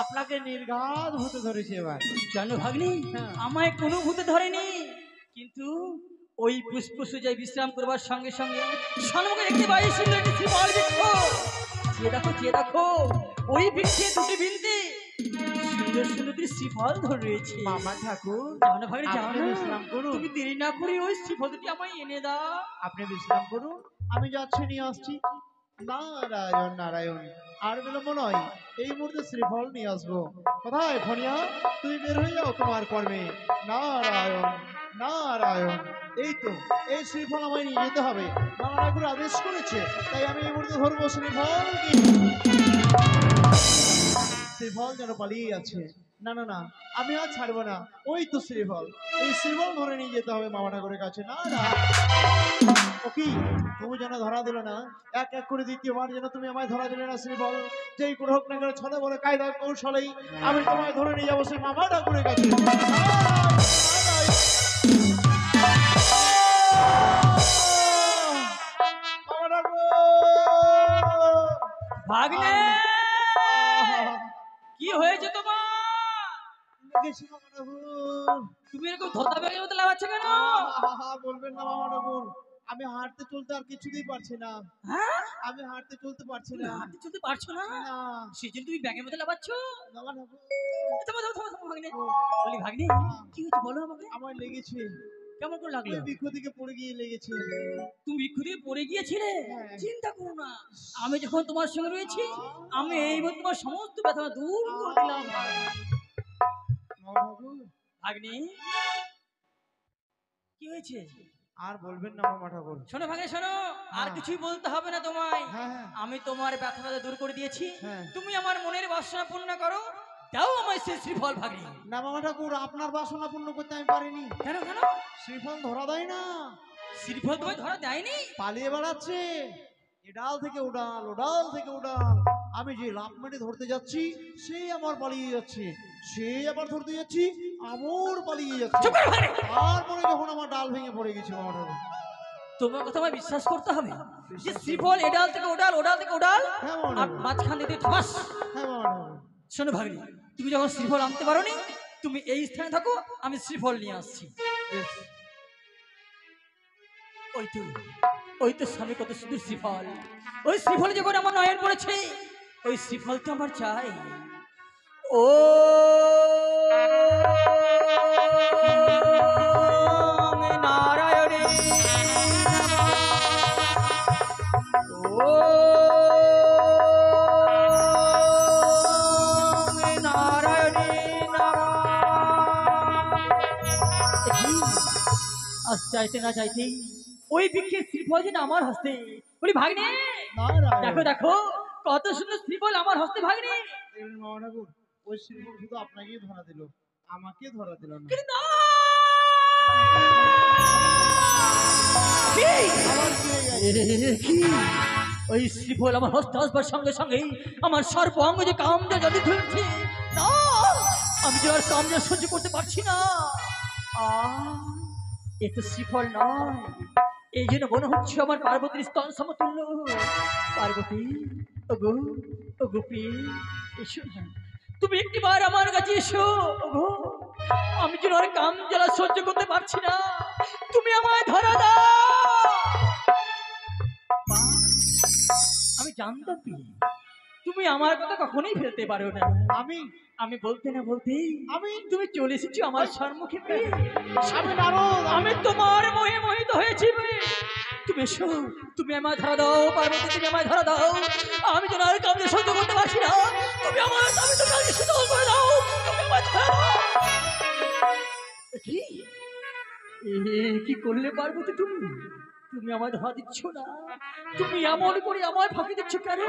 আপনাকে নির্ঘাত হতে ধরেছে এবার জানো ভাগ্নে, হ্যাঁ। আমায় কোনো ভূতে ধরেনি, কিন্তু ওই পুষ্পসজ্জায় বিশ্রাম করবার সঙ্গে সঙ্গে সম্মুখে দেখতে পাই সুন্দর একটি শ্রীফল বৃক্ষ। চেয়ে দেখো, চেয়ে দেখো, ওই বৃক্ষে দুটি বিন্দু সুন্দর সুন্দর দুটি শ্রীফল ধরে রয়েছে। মামা ঠাকুর যাও না ভাগ্নে, যাও আপনি না, বিশ্রাম করুন তুমি দেরি না করে ওই শ্রীফল দুটি আমায় এনে দাও। আপনি বিশ্রাম করুন আমি যাচ্ছি নিয়ে আসছি নারায়ণ নারায়ণ আর বিলম্ব নয় এই মুহূর্তে শ্রীফল নিয়ে আসবো কোথায় ফনিয়া তুই বের হয়ে যাও তোমার কর্মে নারায়ণ নারায়ণ এই তো এই শ্রীফল আমায় নিয়ে যেতে হবে বাবা ঠাকুর আদেশ করেছে তাই আমি এই মুহূর্তে ধরবো শ্রীফল শ্রীফল যেন পালিয়ে আছে না না না আমি আর ছাড়বো না ওই তো শ্রীফল এই শ্রীফল ধরে নিয়ে যেতে হবে মামা ঠাকুরের কাছে না না ও কি তুমি যেন ধরা দিলে না এক এক করে দ্বিতীয়বার যেন তুমি আমায় ধরা দিলে না শ্রীফল যেই করে হোক না কেন ছলে বলে কায়দা কৌশলেই আমি তোমায় ধরে নিয়ে যাবো সেই মামা ঠাকুরের কাছে মামা ঠাকুর ভাগ্নে, কি হয়েছে তোমার? লেগেছি মামা ঠাকুর তুমি এরকম ধোতা ব্যাগের মতো লাগাচ্ছে কেন? বলবেন না মামা ঠাকুর আমি হাঁটতে চলতে আর কিছুতেই পারছি না হ্যাঁ, আমি হাঁটতে চলতে পারছি তুমি না হাঁটতে চলতে পারছো না, না সেজন্য তুমি ব্যাগের মধ্যে লাগাচ্ছ? মামা ঠাকুর থামো, থামো, থামো, থামো, ভাগ্নে। বলি ভাগ্নে, কি হয়েছে বলো আমাকে। আমার লেগেছে কেমন করে লাগলো? ওই বৃক্ষ থেকে পড়ে গিয়ে লেগেছে। তুমি বৃক্ষ থেকে পড়ে গিয়েছিলে? হ্যাঁ। চিন্তা করো না, আমি যখন তোমার সঙ্গে রয়েছি, আমি এইভাবে তোমার সমস্ত ব্যথা দূর করে দিলাম। মামা ঠাকুর, ভাগ্নি, কি হয়েছে? আর বলবেন না মামা ঠাকুর। শোনো ভাগ্নি, শোনো, আর হ্যাঁ। কিছুই বলতে হবে না তোমায়। হ্যাঁ হ্যাঁ আমি তোমার ব্যথা দূর করে দিয়েছি। হ্যাঁ। তুমি আমার মনের বাসনা পূর্ণ করো, দাও আমায় সেই শ্রীফল ভাগ্নি। না মামা ঠাকুর, আপনার বাসনা পূর্ণ করতে আমি পারিনি। কেন কেন? শ্রীফল ধরা দেয় না, শ্রীফল তোমায় ধরা দেয়নি? পালিয়ে বেড়াচ্ছে। এডাল থেকে ওডাল, ওডাল থেকে ওডাল। আমি যে লাফ মেরে ধরতে যাচ্ছি, সে আমার পালিয়ে যাচ্ছে। সে আবার ধরতে যাচ্ছি, আবার পালিয়ে যাচ্ছে। চুপ করো ভাগ্নি। তারপরে যখন আমার ডাল ভেঙে পড়ে গেছে মামা ঠাকুর। তোমার কথা আমায় বিশ্বাস করতে হবে যে শ্রীফল এডাল থেকে ওডাল, ওডাল থেকে ওডাল, হ্যাঁ মামা আর ঠাকুর, মাঝখান দিয়ে থামাস। হ্যাঁ মামা ঠাকুর। শোনো ভাগ্নি, তুমি যখন শ্রীফল আনতে পারোনি, তুমি এই স্থানে থাকো, আমি শ্রীফল নিয়ে আসছি। বেশ। ওই তো, ওই তো স্বামী, কত সুন্দর শ্রীফল। ওই শ্রীফল যখন আমার নয়ন পড়েছে, ওই শ্রীফল তো আমার চাই। ও নারায়ণে ও নারায়ণে আজ চাইতে না চাইতে ওই বৃক্ষের শ্রীফল যেন আমার হস্তে। বলি ভাগ্নে, নারায়ণ। দেখো দেখো কত সুন্দর শ্রীফল আমার হস্তে ভাগ্নে। দেখলেন মামা ঠাকুর, ওই শ্রীফল শুধু আপনাকেই ধরা দিল, আমাকে ধরা দিল না। কিন্তু না! কি? আমার কি হয়ে গেছে? কি? ওই শ্রীফল আমার হস্তে আসবার সঙ্গে সঙ্গে আমার সর্ব অঙ্গ যে কামটা যদি ধরছে, না আমি যে আর কামটা সহ্য করতে পারছি না। এ তো শ্রীফল নয়, এই জন্য মনে হচ্ছে আমার পার্বতীর স্তন সমতুল্য। পার্বতী, ওগো ওগো প্রিয়, এসো না। তুমি একটিবার আমার কাছে এসো। ওগো, আমি যেন আর কাম জ্বালা সহ্য করতে পারছি না, তুমি আমায় ধরা দাও। মা, আমি জানতাম তুমি আমার কথা কখনোই ফেলতে পারো না। আমি বলতে না বলতেই তুমি চলে এসেছো আমার সম্মুখে। আমি নারদ, আমি তোমার মোহে মোহিত হয়েছি। তুমি এসো, তুমি আমায় ধরা দাও পার্বতী, তুমি আমায় ধরা দাও। আমি যেন আর কামড়ে সহ্য করতে পারছি না, তুমি আমার আমি তো কাজে শীতল করে দাও, তুমি আমায় ধরা দাও। কি কি করলে পার্বতী? তুমি তুমি আমায় ধরা দিচ্ছ না, তুমি এমন করে আমায় ফাঁকি দিচ্ছ কেন?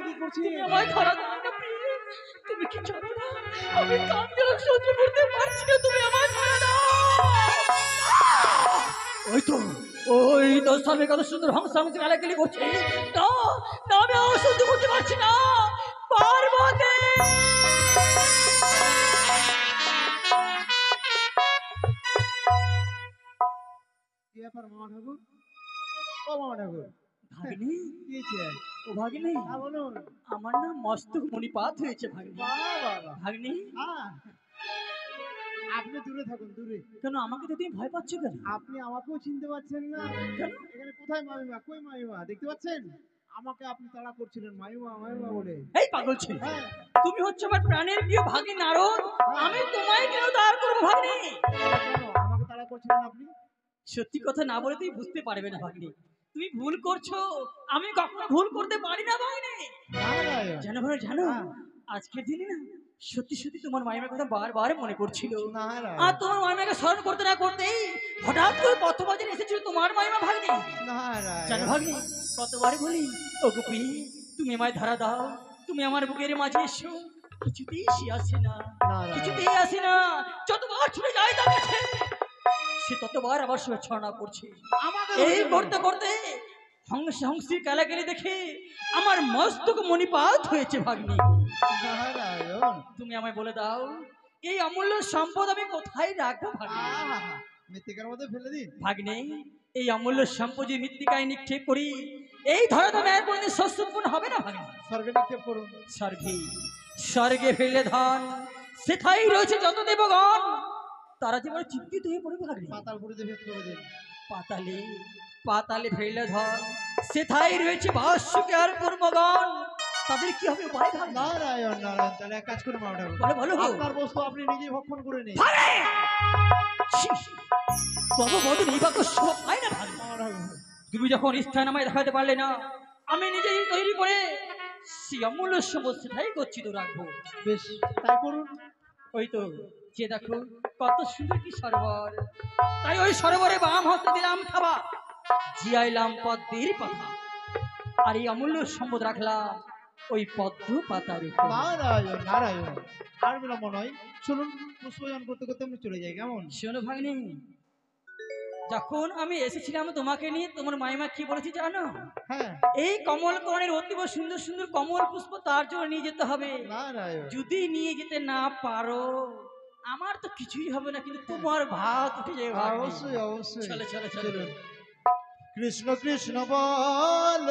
কি করছি? তুমি আমায় ধরা দাও না প্রিয়, তুমি কি জানো না আমি কামড়ে সহ্য করতে পারছি না, তুমি আমায় ধরা দাও। ওই তো, ওই তো স্বামী কত সুন্দর হংসাংস গালাগালি করছে। না না, আমি আর সহ্য করতে পারছি না। পার্বতী, কি ব্যাপার মামা ঠাকুর? ও মামা ঠাকুর, ভাগ্নি, কি হয়েছে? ও ভাগ্নি, হ্যাঁ বলুন। আমার না মস্তক মণিপাত হয়েছে ভাগ্নি। বাহ বাবা। ভাগ্নি, হ্যাঁ, আপনি দূরে থাকুন, দূরে। কেন আমাকে তো তুমি ভয় পাচ্ছ কেন? আপনি আমাকেও চিনতে পারছেন না। কেন? এখানে কোথায় মামিমা? কই মামিমা? দেখতে পাচ্ছেন? আমাকে আপনি তাড়া করছিলেন মামিমা মামিমা বলে। এই পাগল ছেলে, হ্যাঁ, তুমি হচ্ছে আমার প্রাণের প্রিয় ভাগ্নি নারদ, আমি তোমায় কেন দাঁড় করবো ভাগ্নি? কেন আমাকে তাড়া করছিলেন আপনি? সত্যি কথা না বলে তুই বুঝতে পারবে না ভাগ্নি, তুমি ভুল করছো। আমি কখনো ভুল করতে পারি না ভাগ্নি। নারায়ণ। জানো ভাই, জানো হ্যাঁ। আজকের দিনে না সত্যি সত্যি তোমার মায়ের কথা বারবার মনে পড়ছিল। নারায়ণ। আর তোমার মায়ের স্মরণ করতে না করতেই হঠাৎ করে পথবাজারে এসেছিল তোমার মাইমা ভাগ্নি। জানো নারায়ণ। ভাগ্নি, কতবার বলি ও গোপী তুমি আমায় ধরা দাও, তুমি আমার বুকের মাঝে এসো, কিছুতেই সে আসে না, নারায়ণ। কিছুতেই আসে না। যতবার ছুটে যায় তার কাছে, সে ততবার আবার সে ছড়া পড়ছে। আমাকে এই করতে করতে হংসির কালাকালি দেখে আমার মস্তক মণিপাত হয়েছে ভাগ্নি। নারায়ণ। তুমি আমায় বলে দাও, এই অমূল্য সম্পদ আমি কোথায় রাখবো ভাগ্নি? আহা, মৃত্তিকার মধ্যে ফেলে দিন। ভাগ্নে, এই অমূল্য সম্পদ যদি মৃত্তিকায় নিক্ষেপ করি, এই ধরাধামে আর কোনদিন শস্য উৎপন্ন হবে না ভাগ্নে। স্বর্গে নিক্ষেপ করুন। স্বর্গে, স্বর্গে ফেললে ধন, সেথাই রয়েছে যত দেবগণ, তারা যেমন চিন্তিত হয়ে পড়ে ভাগ্নে। পাতালপুরিতে ভেদ করে দিন। পাতালে, পাতালে ফেললে ধন, সেথাই রয়েছে ভাস্যকে আর কর্মগণ, তাদের কি হবে উপায় ভাগ্নে? নারায়ণ নারায়ণ। তাহলে এক কাজ করুন মামা ঠাকুর, বলো বলো। আপনার বস্তু আপনি নিজেই ভক্ষণ করে নিন। ছি, তবু মধু নির্বাক শোভা পায় না ভাগ্নি। তুমি যখন স্থান আমায় দেখাতে পারলে না, আমি নিজেই তৈরি করে সেই অমূল্য সমস্যাটাই গচ্ছিত রাখবো। বেশ, তাই করুন। ওই তো যে দেখো কত সুন্দর কি সরোবর, তাই ওই সরোবরে বাম হস্তে দিলাম খাবা, জিয়াইলাম পদ্মের পাতা, আর এই অমূল্য সম্পদ রাখলাম ওই পদ্ম পাতার উপর। নারায়ণ নারায়ণ, আর বিলম্ব নয়, চলুন পুষ্পদান করতে করতে আমরা চলে যাই, কেমন? শোনো ভাগ্নি, যখন আমি এসেছিলাম তোমাকে নিয়ে, তোমার মাইমা কি বলেছি জানো? হ্যাঁ, এই কমল করণের অতীব সুন্দর সুন্দর কমল পুষ্প তার জন্য নিয়ে যেতে হবে। নারায়ণ। যদি নিয়ে যেতে না পারো, আমার তো কিছুই হবে না, কিন্তু তোমার ভাত উঠে যাবে ভাগ্নি। অবশ্যই অবশ্যই, চলো চলো চলো। চলুন। কৃষ্ণ কৃষ্ণ বল,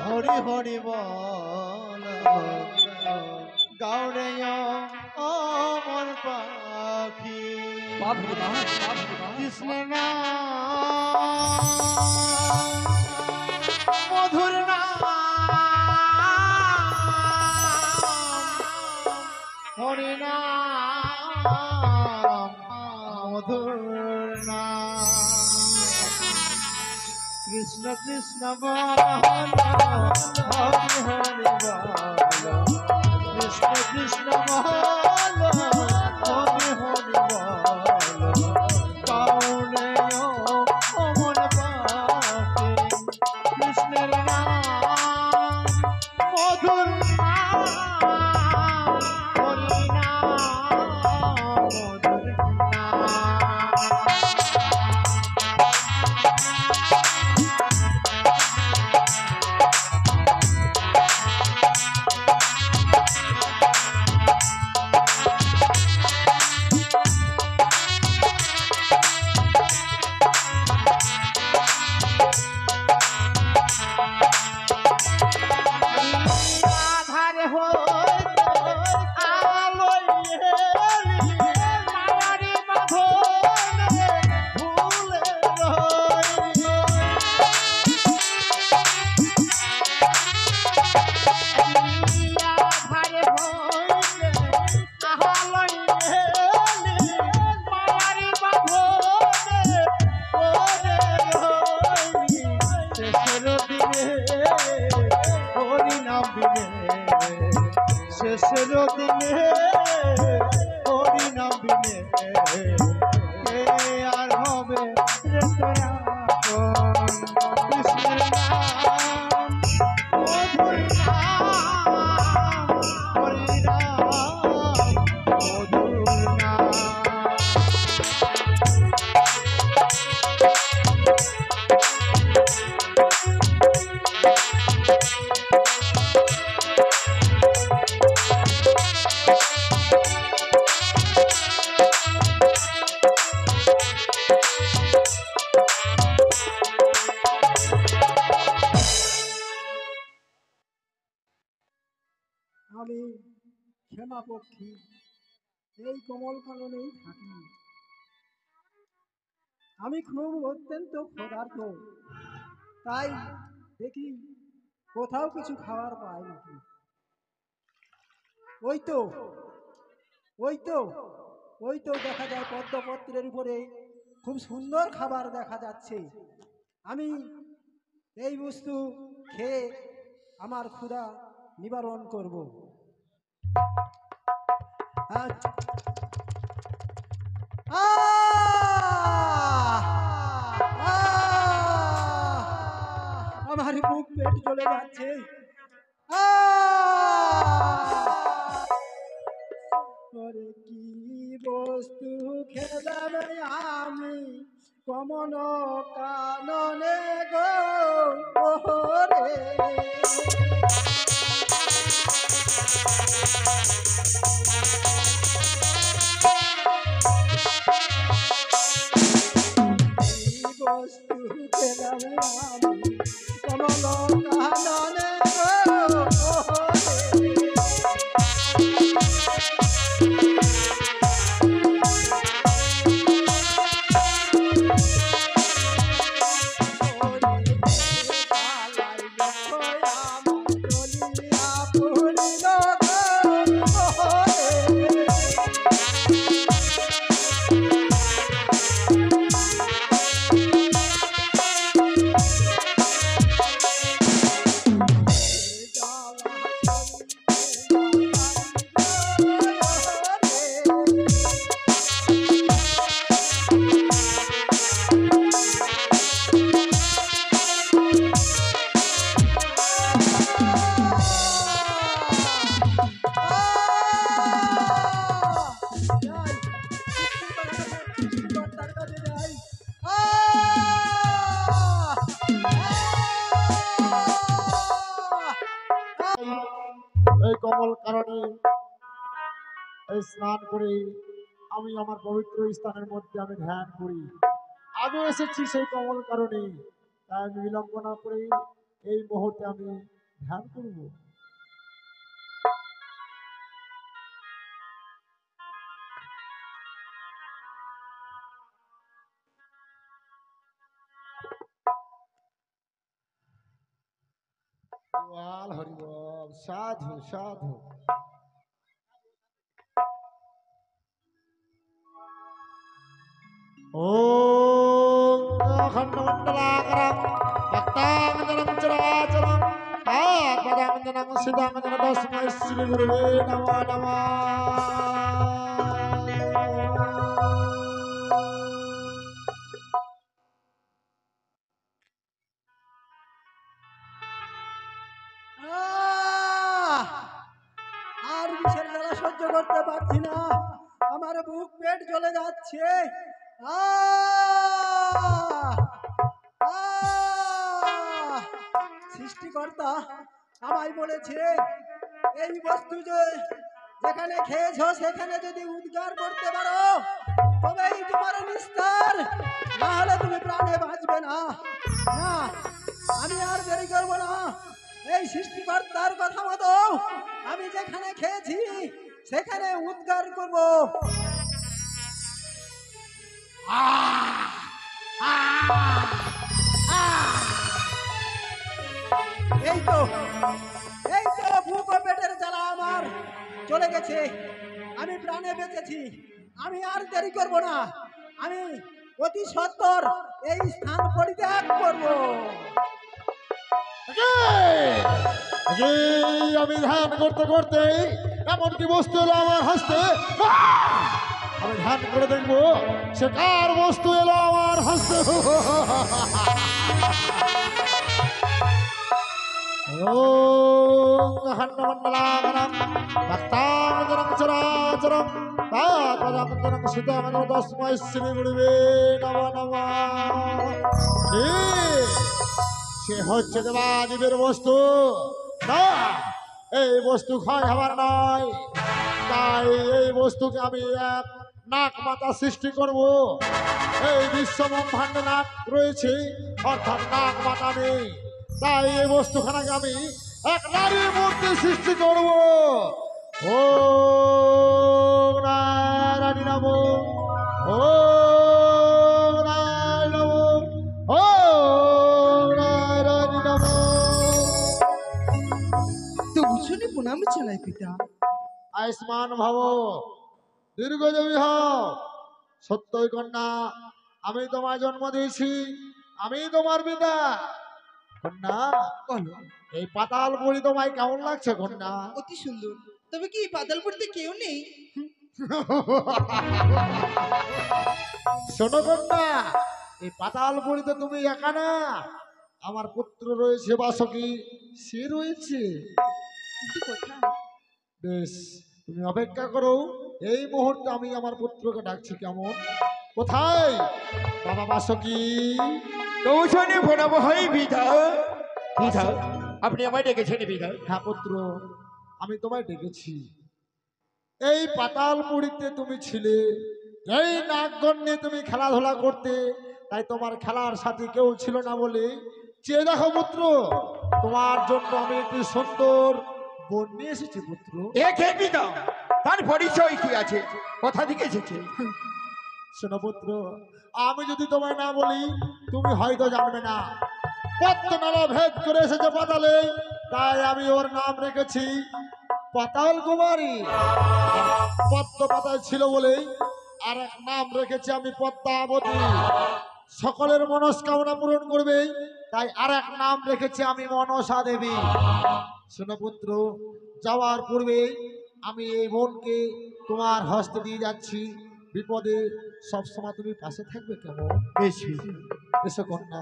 হরি হরি বল, গাওরে অমর পাখি, বাপরে বাপ, বাপরে বাপ। কৃষ্ণ নাম মধুর নাম, হরি নাম মধুর নাম, কৃষ্ণ কৃষ্ণ বল, হরি হরি বল, কৃষ্ণ কৃষ্ণ বল, হরি হরি বল, কাউনে অমর পাখি, কৃষ্ণের নাম মধুর নাম, হরি নাম মধুর নাম। আধার হইতে আলোয় এলি, মায়ারি বাঁধনে ভুলে রইলি। আধার হইতে আলোয় এলি, মায়ারি বাঁধনে পড়ে রইলি। শেষের দিনে হরি নাম বিনে, শেষের দিনে হরি নাম বিনে, কে আর হবে রে তোরা আপন? কৃষ্ণের নাম মধুর নাম, হরি নাম মধুর নাম। আমি ক্ষেমাপক্ষী এই কমল কাননেই থাকি। আমি খুব অত্যন্ত ক্ষুধার্ত, তাই দেখি কোথাও কিছু খাবার পাই নাকি। ওই তো ওই তো ওই তো দেখা যায় পদ্মপত্রের উপরে খুব সুন্দর খাবার দেখা যাচ্ছে। আমি এই বস্তু খেয়ে আমার ক্ষুধা নিবারণ করব। আমার বুক পেট চলে যাচ্ছে। ওরে কি বস্তু খেলাম আমি কমল কাননে গো ওরে। বস্তু পেলাম আমি কমল কাননে গো ওরে। সেই কমল কারণে এই স্নান করে আমি আমার পবিত্র স্থানের মধ্যে আমি ধ্যান করি। আমি এসেছি সেই কমল কারণে, তাই আমি বিলম্ব না করে এই মুহূর্তে আমি ধ্যান করব। হরিবল হরিবল, সাধু সাধু। ఓం అఖండమండలాకరం భక్తాంజనం చరాచరం ఆపదాంజనం సిద్ధాంజన తస్మై శ్రీ గురువే నమో నమః। আহ! আর বিষের জ্বালা সহ্য করতে পারছি না, আমার বুক পেট জ্বলে যাচ্ছে। আহ! আহ! সৃষ্টিকর্তা আমায় বলেছে এই বস্তু যেখানে খেয়েছো সেখানে যদি উদ্গার করতে পারো তবেই তোমার নিস্তার, না হলে তুমি প্রাণে বাঁচবে না। না, আমি আর দেরি করবো না, এই সৃষ্টিকর্তার কথা মতো আমি যেখানে খেয়েছি সেখানে উদ্গার করব। এই তো বুক ও পেটের জ্বালা আমার চলে গেছে, আমি প্রাণে বেঁচেছি। আমি আর দেরি করব না, আমি অতি সত্বর এই স্থান পরিত্যাগ করব। আমি ধ্যান করতে করতে এমনকি বস্তু এলো আমার হাসতে, আমি ধ্যান করে দেখবো সে কার বস্তু এলো আমার হাসতে। ఓం అఖండమండలాకరం భక్తాంజనం చరాచరం ఆపదాంజనం సిద్ధాంజనం తస్మై శ్రీ గురువే నమో నమః। সে হচ্ছে দেবাদিবের বস্তু, না এই বস্তু ক্ষয় হবার নয়, তাই এই বস্তুকে আমি এক নাক মাথা সৃষ্টি করব। এই বিশ্ব ব্রহ্মাণ্ড নাক রয়েছে, অর্থাৎ নাক মাথা নেই, তাই এই বস্তুখানাকে আমি এক নারীর মূর্তি সৃষ্টি করব। ও নারায়ণ নমো, ও নারায়ণ নমো, ও নারায়ণ নমো। তবু শুনে প্রণাম জানাই পিতা। আয়ুষ্মান ভব, দীর্ঘজীবী হও। সত্যই কন্যা, আমি তোমার জন্ম দিয়েছি, আমি তোমার পিতা। কন্যা, বলো, এই পাতালপুরি তোমায় কেমন লাগছে কন্যা? অতি সুন্দর। তবে কি এই পাতালপুরিতে কেউ নেই? শোনো কন্যা, এই পাতালপুরিতে তুমি একা না, আমার পুত্র রয়েছে বাসকি, সে রয়েছে। কিন্তু কোথায়? বেশ, তুমি অপেক্ষা করো, এই মুহূর্তে আমি আমার পুত্রকে ডাকছি। কেমন, কোথায় বাবা বাসকি? কৌশলে ভোনাবো হয় বিধা। বিধা, আপনি আমায় ডেকেছেন বিধা? হ্যাঁ পুত্র, আমি তোমায় ডেকেছি। এই পাতালপুরিতে তুমি ছিলে, এই নাগগণ্যে তুমি খেলাধুলা করতে, তাই তোমার খেলার সাথে কেউ ছিল না বলে চেয়ে দেখো পুত্র, তোমার জন্য আমি একটি সুন্দর বোন নিয়ে এসেছি পুত্র। এ কে বিধা? তার পরিচয় কি আছে? কোথা থেকে এসেছে? শোনো পুত্র, আমি যদি তোমায় না বলি তুমি হয়তো জানবে না। পদ্মনালা ভেদ করে এসেছে পাতালে, তাই আমি ওর নাম রেখেছি পাতাল কুমারী। পদ্ম পাতায় ছিল বলেই আর এক নাম রেখেছি আমি পদ্মাবতী। সকলের মনস্কামনা পূরণ করবে, তাই আর এক নাম রেখেছি আমি মনসা দেবী। শোনো পুত্র, যাওয়ার পূর্বে আমি এই বোনকে তোমার হস্তে দিয়ে যাচ্ছি, বিপদে সবসময় তুমি পাশে থাকবে। কেমন? বেশি এসো কন্যা,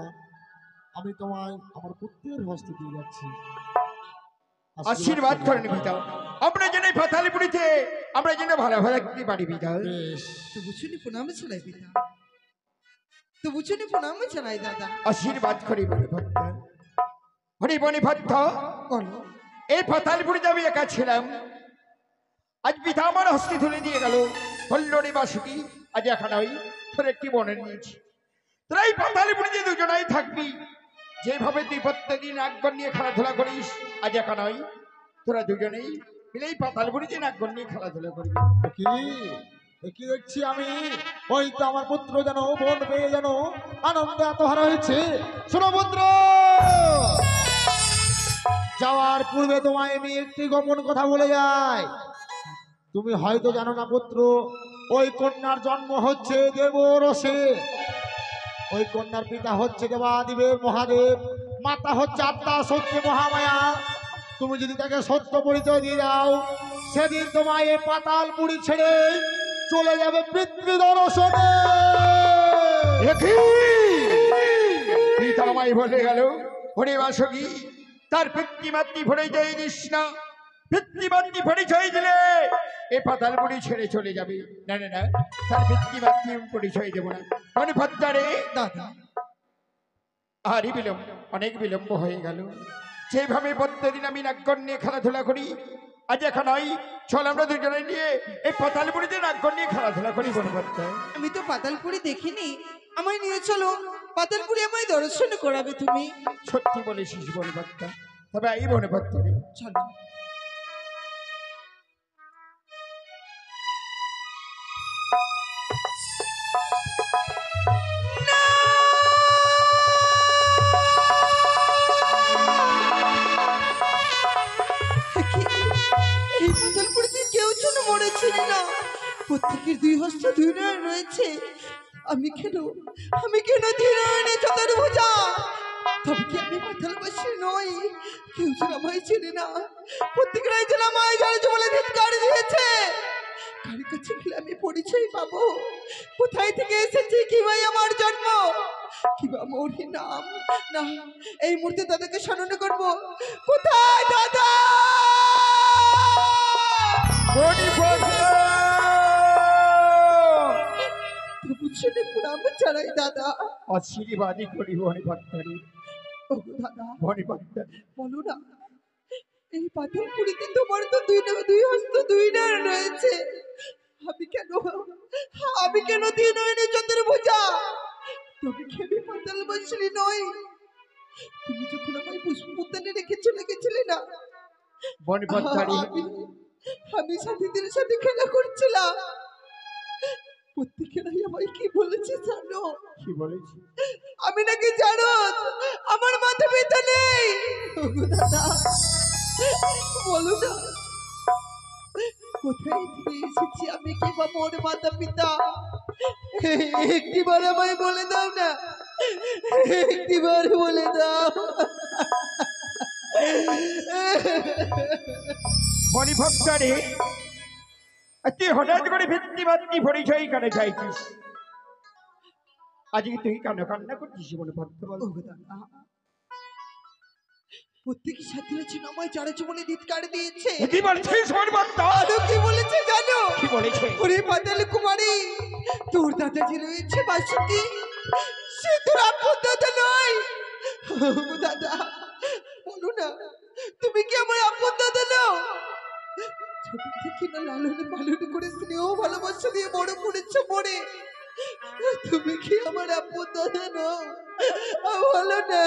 আমি তোমায় আমার পুত্রের হস্তে দিয়ে যাচ্ছি। আশীর্বাদ করেন বিধা। আমরা যেন এই পাতালপুরিতে আমরা যেন ভালো ভালো থাকতে পারি বিধা। বেশ, তবু শুনে প্রণাম জানাই পিতা। তবু শুনে প্রণাম জানাই দাদা। আশীর্বাদ করি বলে ভক্ত। হরি বনি ভক্ত, বলো, এই পাতালপুরিতে আমি একা ছিলাম, আজ পিতা আমার হস্তে তুলে দিয়ে গেল, বলল রে বাসুকি আজ একা নয়, তোর একটি মনে নিয়েছি, তোরা এই পাতালপুরিতে দুজনাই থাকবি। যেভাবে তুই প্রত্যেকদিন নাকগণ নিয়ে খেলাধুলা করিস, আজ একা নয়, তোরা দুজনেই মিলে এই পাতালপুরিতে নাকগণ নিয়ে খেলাধুলা করবি। কি কি দেখছি আমি? ওই তো আমার পুত্র যেন বোন পেয়ে যেন আনন্দে আত্মহারা হয়েছে। শোনো পুত্র, যাওয়ার পূর্বে তোমায় আমি একটি গোপন কথা বলে যাই। তুমি হয়তো জানো না পুত্র, ওই কন্যার জন্ম হচ্ছে দেবরসে। ওই কন্যার পিতা হচ্ছে দেবাদিদেব মহাদেব, মাতা হচ্ছে আত্মা সত্য মহামায়া। তুমি যদি তাকে সত্য পরিচয় দিয়ে দাও, সেদিন তোমায় এই পাতালপুরি ছেড়ে চলে যাবে পৃথিবী দর্শনে। পিতা আমায় বলে গেল, ওরে বাসকি তার পিতৃমাতৃ পরিচয় দিস না, পিতৃমাতৃ পরিচয় দিলে এ পাতালপুরি ছেড়ে চলে যাবে। না না না, তার পিতৃমাতৃ পরিচয় দেবো না। মানে ভদ্রারে দাদা, আরই বিলম্ব, অনেক বিলম্ব হয়ে গেল। যেভাবে প্রত্যেকদিন আমি নাকগণ নিয়ে খেলাধুলা করি, আজ এখন নয়, চল আমরা দুজনে নিয়ে এই পাতালপুরিতে নাকগণ নিয়ে খেলাধুলা করি। বনভদ্রা, আমি তো পাতালপুরি দেখিনি, আমায় নিয়ে চলো, পাতালপুরি আমায় দর্শন করাবে তুমি। সত্যি বলেছিস বনভদ্রা, তবে এই বনভদ্রা চলো। এই পাতালপুরিতে কেউ যেন মরেছিল না, প্রত্যেকের দুই হস্ত দুই নয়ন রয়েছে। আমি কেন দুই নয়নে চতুর্ভুজা? তবে কি আমি পাতালবাসী নই? কেউ যেন আমায় চেনে না, প্রত্যেকেরাই যেন আমায় জানে বলে ধিক্কার দিয়েছে। কার কাছে গেলে আমি পরিচয় পাবো? কোথায় থেকে এসেছি, কি ভাই আমার জন্ম, কিবা মোর নাম? না, এই মুহূর্তে দাদাকে স্মরণ করবো। কোথায় দাদা? বুঝলে পুরাম ছাড়াই দাদা আশীর্বাদই করি বনভদ্রারে। ও দাদা বনভদ্রা বলো না, এই পাতালপুরিতে তোমার তো দুই হস্ত দুই নয়ন রয়েছে, আমি কেন দুই নয়নে চতুর্ভুজা? তবে কি আমি পাতালবাসী নই? তুমি যখন আমায় পুষ্পোদ্যানে রেখে চলে গেছিলে না, বনভদ্রারে আমি সাথীদের সাথে খেলা করছিলাম, প্রত্যেকেরাই আমায় কি বলেছে জানো? কি বলেছি? আমি নাকি জানো আমার মাথা ব্যথা নেই। ওগো দাদা বলো না, কোথায় থেকে এসেছি আমি, কি বা মোর মাতা পিতা? একটিবার আমায় বলে দাও না, একটিবার বলে দাও। বনভদ্রারে তুই হঠাৎ করে পিতৃমাতৃ পরিচয় কেন চাইছিস? আজকে তুই কেন কান্না করছিস বনভদ্রা? বল। ওগো দাদা, প্রত্যেকের সাথীরা ছিল আমায় চারে চুমনে ধিক্কার দিয়েছে। কি বলছিস বনভদ্রা? আরো কি বলেছে জানো? কি বলেছে? ওরে পাতাল কুমারী, তোর দাদা যে রয়েছে বাসুকি, সে তোর আপন দাদা নয়। ও দাদা বলো না, তুমি কি আমার আপন দাদা নাও? ছোট থেকে না লালন পালন করে স্নেহ ভালোবাসা দিয়ে বড় করেছো মরে, তুমি কি আমার আপন দাদা নাও? বলো না।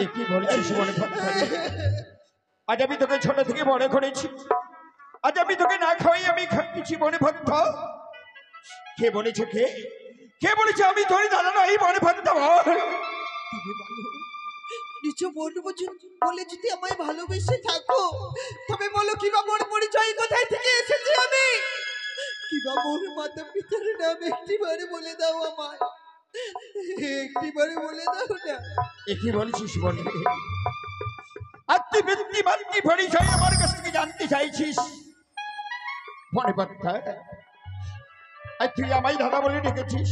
এ কি বলছিস বনভদ্রা? আজ আমি তোকে ছোট থেকে বড় করেছি, আজ আমি তোকে না খাওয়াই আমি খাচ্ছি বনভদ্রা। কে বলেছে? কে বলেছে আমি তোর দাদা নই বনভদ্রা? তুমি বলো, নিজ বোন বলে যদি আমায় ভালোবেসে থাকো, তবে বলো কিবা মোর পরিচয় কোথায় থেকে এসেছি আমি, কিবা মোর মাতা পিতার নাম একটিবারে বলে দাও আমায়, একটিবারে বলে দাও না। এ কি বলছিস বলে? আর তুই পিতৃমাতৃ পরিচয় আমার কাছ থেকে জানতে চাইছিস বনভদ্রা? আর তুই আমায় দাদা বলে ডেকেছিস,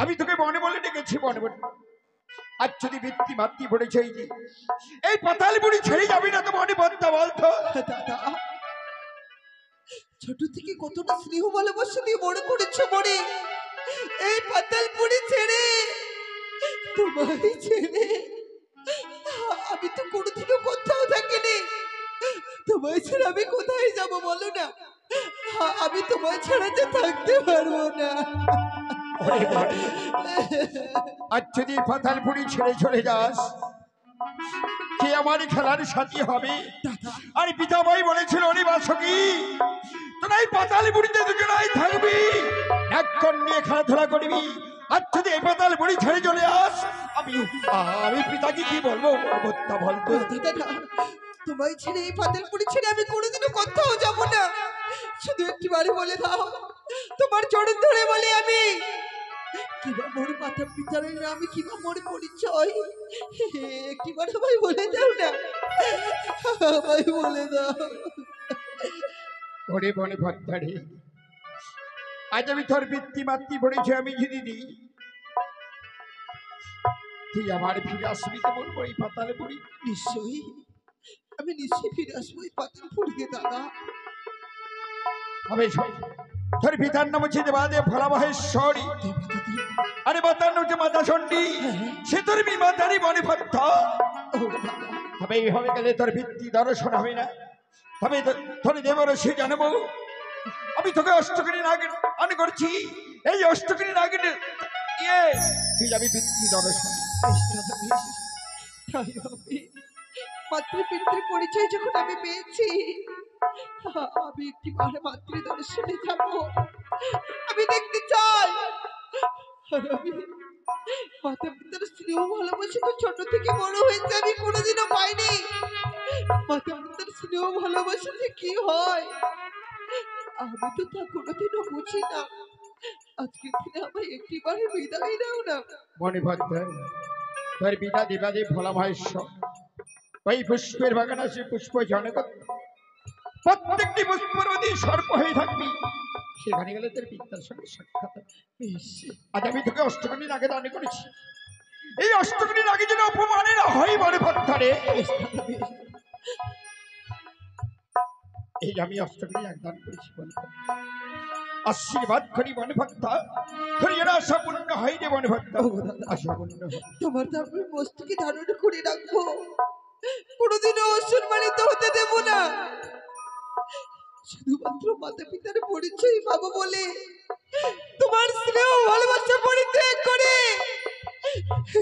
আমি তোকে বনে বলে ডেকেছি বনভদ্রা। আজ যদি পিতৃমাতৃ পরিচয় দিই, এই পাতালপুরি ছেড়ে যাবি না তো বনভদ্রা? বলতো দাদা, ছোট থেকে কতটা স্নেহ ভালোবাসা দিয়ে বড় করেছো মরে, এই পাতালপুরি ছেড়ে, তোমায় ছেড়ে আমি তো কোনোদিনও কোথাও থাকিনি। তোমায় ছাড়া আমি কোথায় যাব বলো না? আমি তোমায় ছাড়া যে থাকতে পারবো না। আজ যদি পাতালপুরি ছেড়ে চলে যাস, কে আমার খেলার সাথী হবে? আর পিতামাই বলেছিল অনি বাসকি তোরা এই পাতালপুরিতে দুজনাই থাকবি, এখন নিয়ে খেলাধুলা করবি। আজ যদি এই পাতালপুরি ছেড়ে চলে আস, আমি পিতাকে কি বলবো? তা বলতো তোমায় ছেড়ে এই পাতালপুরি ছেড়ে আমি কোনোদিনও কোথাও যাব না। শুধু একটিবারই বলে দাও, তোমার চরণ ধরে বলে আমি কিবা মোর মাতা পিতার নামে কিবা মোর পরিচয়, একটিবার আমায় বলে দাও না, আমায় বলে দাও। ওরে বনে ভদ্রারে, আজ আমি তোর বৃত্তি মাতৃ পড়েছি, আমি যদি দিই তুই আমার ফিরে আসবি তো বলবো এই পাতালপুরি? নিশ্চয়ই, আমি নিশ্চয়ই ফিরে আসবো এই পাতালপুরিতে দাদা। হবে তোর পিতার নাম হচ্ছে দেবাদে ফলামহেশ্বরী, আরে মাতার নাম হচ্ছে মাতা চণ্ডী, সে তোর বিমাতারই বনে ভদ্রা। তবে এইভাবে গেলে তোর ভিত্তি দর্শন হবে না। তবে তোর দেবর সে জানবো আমি তোকে অষ্টকরী নাগ আন করছি, এই অষ্টকরী নাগ তুই যাবি ভিত্তি দর্শন। মাতৃপিতৃ পরিচয় যখন আমি পেয়েছি, আমি একটিবার মাতৃ দর্শনে যাব। আমি দেখতে চাই, আর আমি মাতা পিতার স্নেহ ভালোবাসা তো ছোট থেকে বড় হয়েছে আমি কোনোদিনও পাইনি। মাতা পিতার স্নেহ ভালোবাসা যে কি হয় আমি তো তা কোনোদিনও বুঝি না। আজকের দিনে আমায় একটিবারে বিদায় দাও না। মনে ভদ্র তোর পিতা দেবাদে ফলামহেশ্বর, ওই পুষ্পের বাগান আছে পুষ্প জনক, প্রত্যেকটি পুষ্পের মধ্যে সর্প হয়ে থাকবি, সেখানে গেলে তোর পিতার সঙ্গে সাক্ষাৎ। আজ আমি তোকে অষ্টকরীর আগে দান করেছি, এই অষ্টকরীর আগে যেন অপমানের হয় মনে ভদ্রে। এই আমি অষ্টকরী এক দান করেছি বলতে আশীর্বাদ করি মনে ভক্তা, তোর যেন আশা পূর্ণ হয় রে মনে ভক্তা, আশা পূর্ণ। তোমার দামি মস্তকে ধারণ করে রাখবো, কোনোদিনও অসম্মানিত হতে দেব না। শুধুমাত্র মাতা পিতার পরিচয় পাবো বলে তোমার স্নেহ ভালোবাসা পরিত্যাগ করে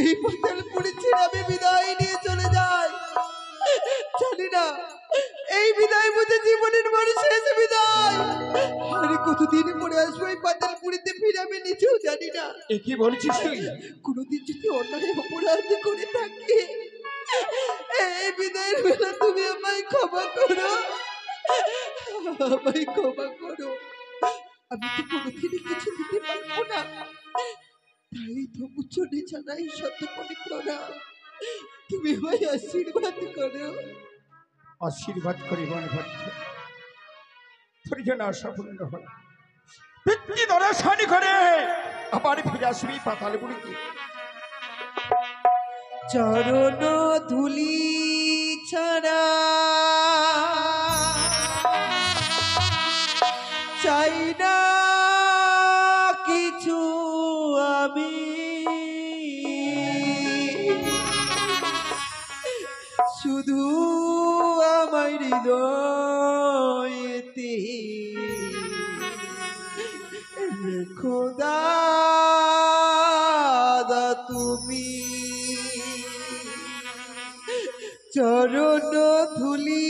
এই পাতালপুরি ছেড়ে আমি বিদায় নিয়ে চলে যাই। জানি না এই বিদায় বুঝে জীবনের বড় শেষ বিদায়, আর কতদিন পরে আসবো এই পাতালপুরিতে ফিরে আমি নিজেও জানি না। এ কি বলছিস তুই? কোনোদিন যদি অন্যায় অপরাধ করে থাকি, এই বিদায়ের বেলা তুমি আমায় ক্ষমা করো, আমায় ক্ষমা করো। আমি তো কোনোদিনই কিছু দিতে পারবো না, তাই তবু চলে জানাই শতকোটি প্রণাম। তুমি আমায় আশীর্বাদ করো। আশীর্বাদ করি মনে ভদ্র, তোর যেন আশা পূর্ণ হয়, পিতৃ দর্শন করে আবার ফিরে আসবি পাতালপুরিতে। চরণ ধুলি ছাড়া চাই না কিছু আমি, শুধু আমার হৃদয়েতে রেখো দাদা তুমি। চরণ ধুলি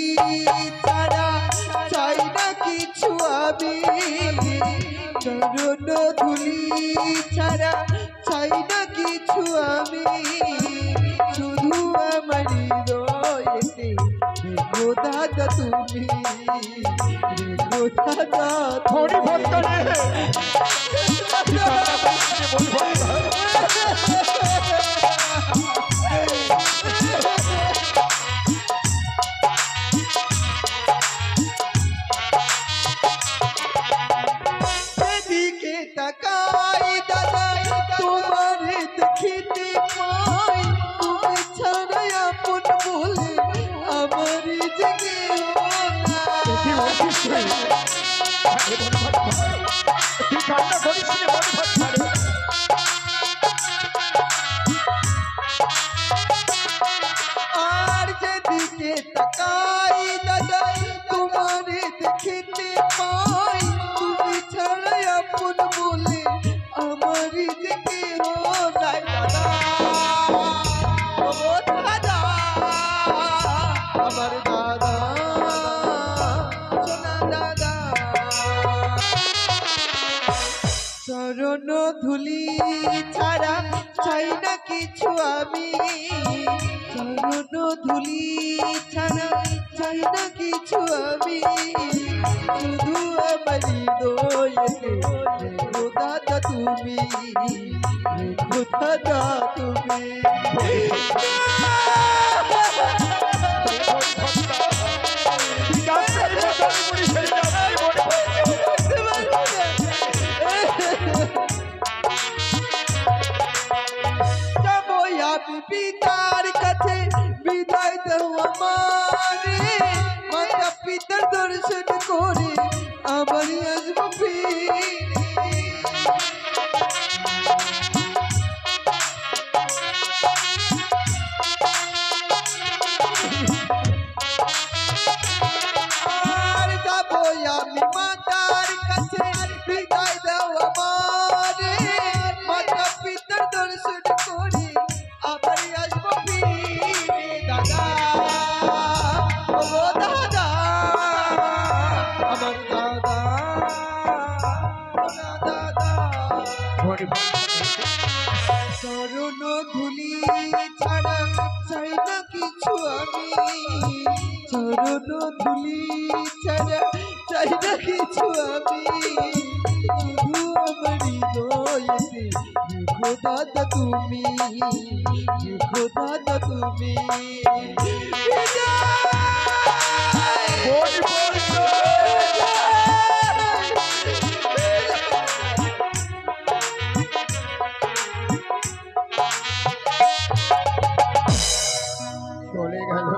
ছাড়া চাই না কিছু আমি, চরণ ধুলি ছাড়া চাই না কিছু আমি, শুধু আমার হৃদয়েতে রেখো দাদা তুমি, রেখো দাদা হরি ভদ্রে এদিকে তাকাই দাদা তোমার দেখিতে পাই, তুমি ছাড়া আপন বলে আমার যে কেউ না। কি বলছিস তুই? তুই কান্না করিস রে মনে ভদ্রে। আর যেদিকে তাকাই দাদা ধুলি ছাড়া চাই না কিছু আমি, চরণ ধুলি ছাড়া চাই না কিছু আমি, শুধু আমার হৃদয়েতে রেখো দাদা তুমি, রেখো দাদা তুমি। যাবো আমি পিতার কাছে, বিদায় দাও আমারে, মাতা পিতার দর্শন করে আবার আসবো ফিরে। আর যাবো আমি মাতার কাছে, বিদায় দাও আমারে, মাতা পিতার দর্শন করে আবার আসবো ফিরে। দাদা ও দাদা, আমার দাদা, দাদা চরণ ধুলি ছাড়া চাই না কিছু আমি, চরণ ধুলি ছাড়া চাই না কিছু আমি, শুধু আমার হৃদয়েতে রেখো দাদা তুমি, রেখো দাদা তুমি। চলে গেল।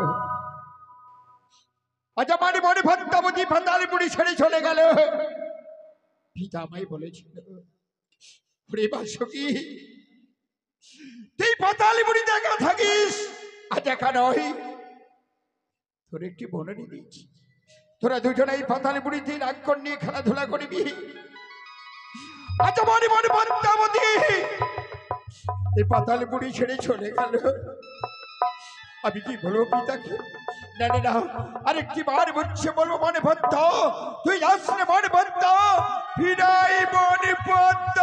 আচ্ছা মানে মনে ভক্তাবতী ফাতালি বুড়ি ছেড়ে চলে গেল। পিতা আমায় বলেছিল, ওরে বাসকি তুই ফাতালি বুড়ি দেখা থাকিস, আজ একা নয় তোর একটি বননি দিয়েছি, তোরা দুজনে এই ফাতালি বুড়িতে রাগ নিয়ে খেলাধুলা করবি। আচ্ছা মানে মনে ভক্তাবতী এই পাতালি বুড়ি ছেড়ে চলে গেল। আমি কি বলবো পিতাকে? না না না, আরেকটি বার বলছে বলবো মনে ভক্ত, তুই আসলে মনে ভক্ত, বিদায় মনে ভক্ত।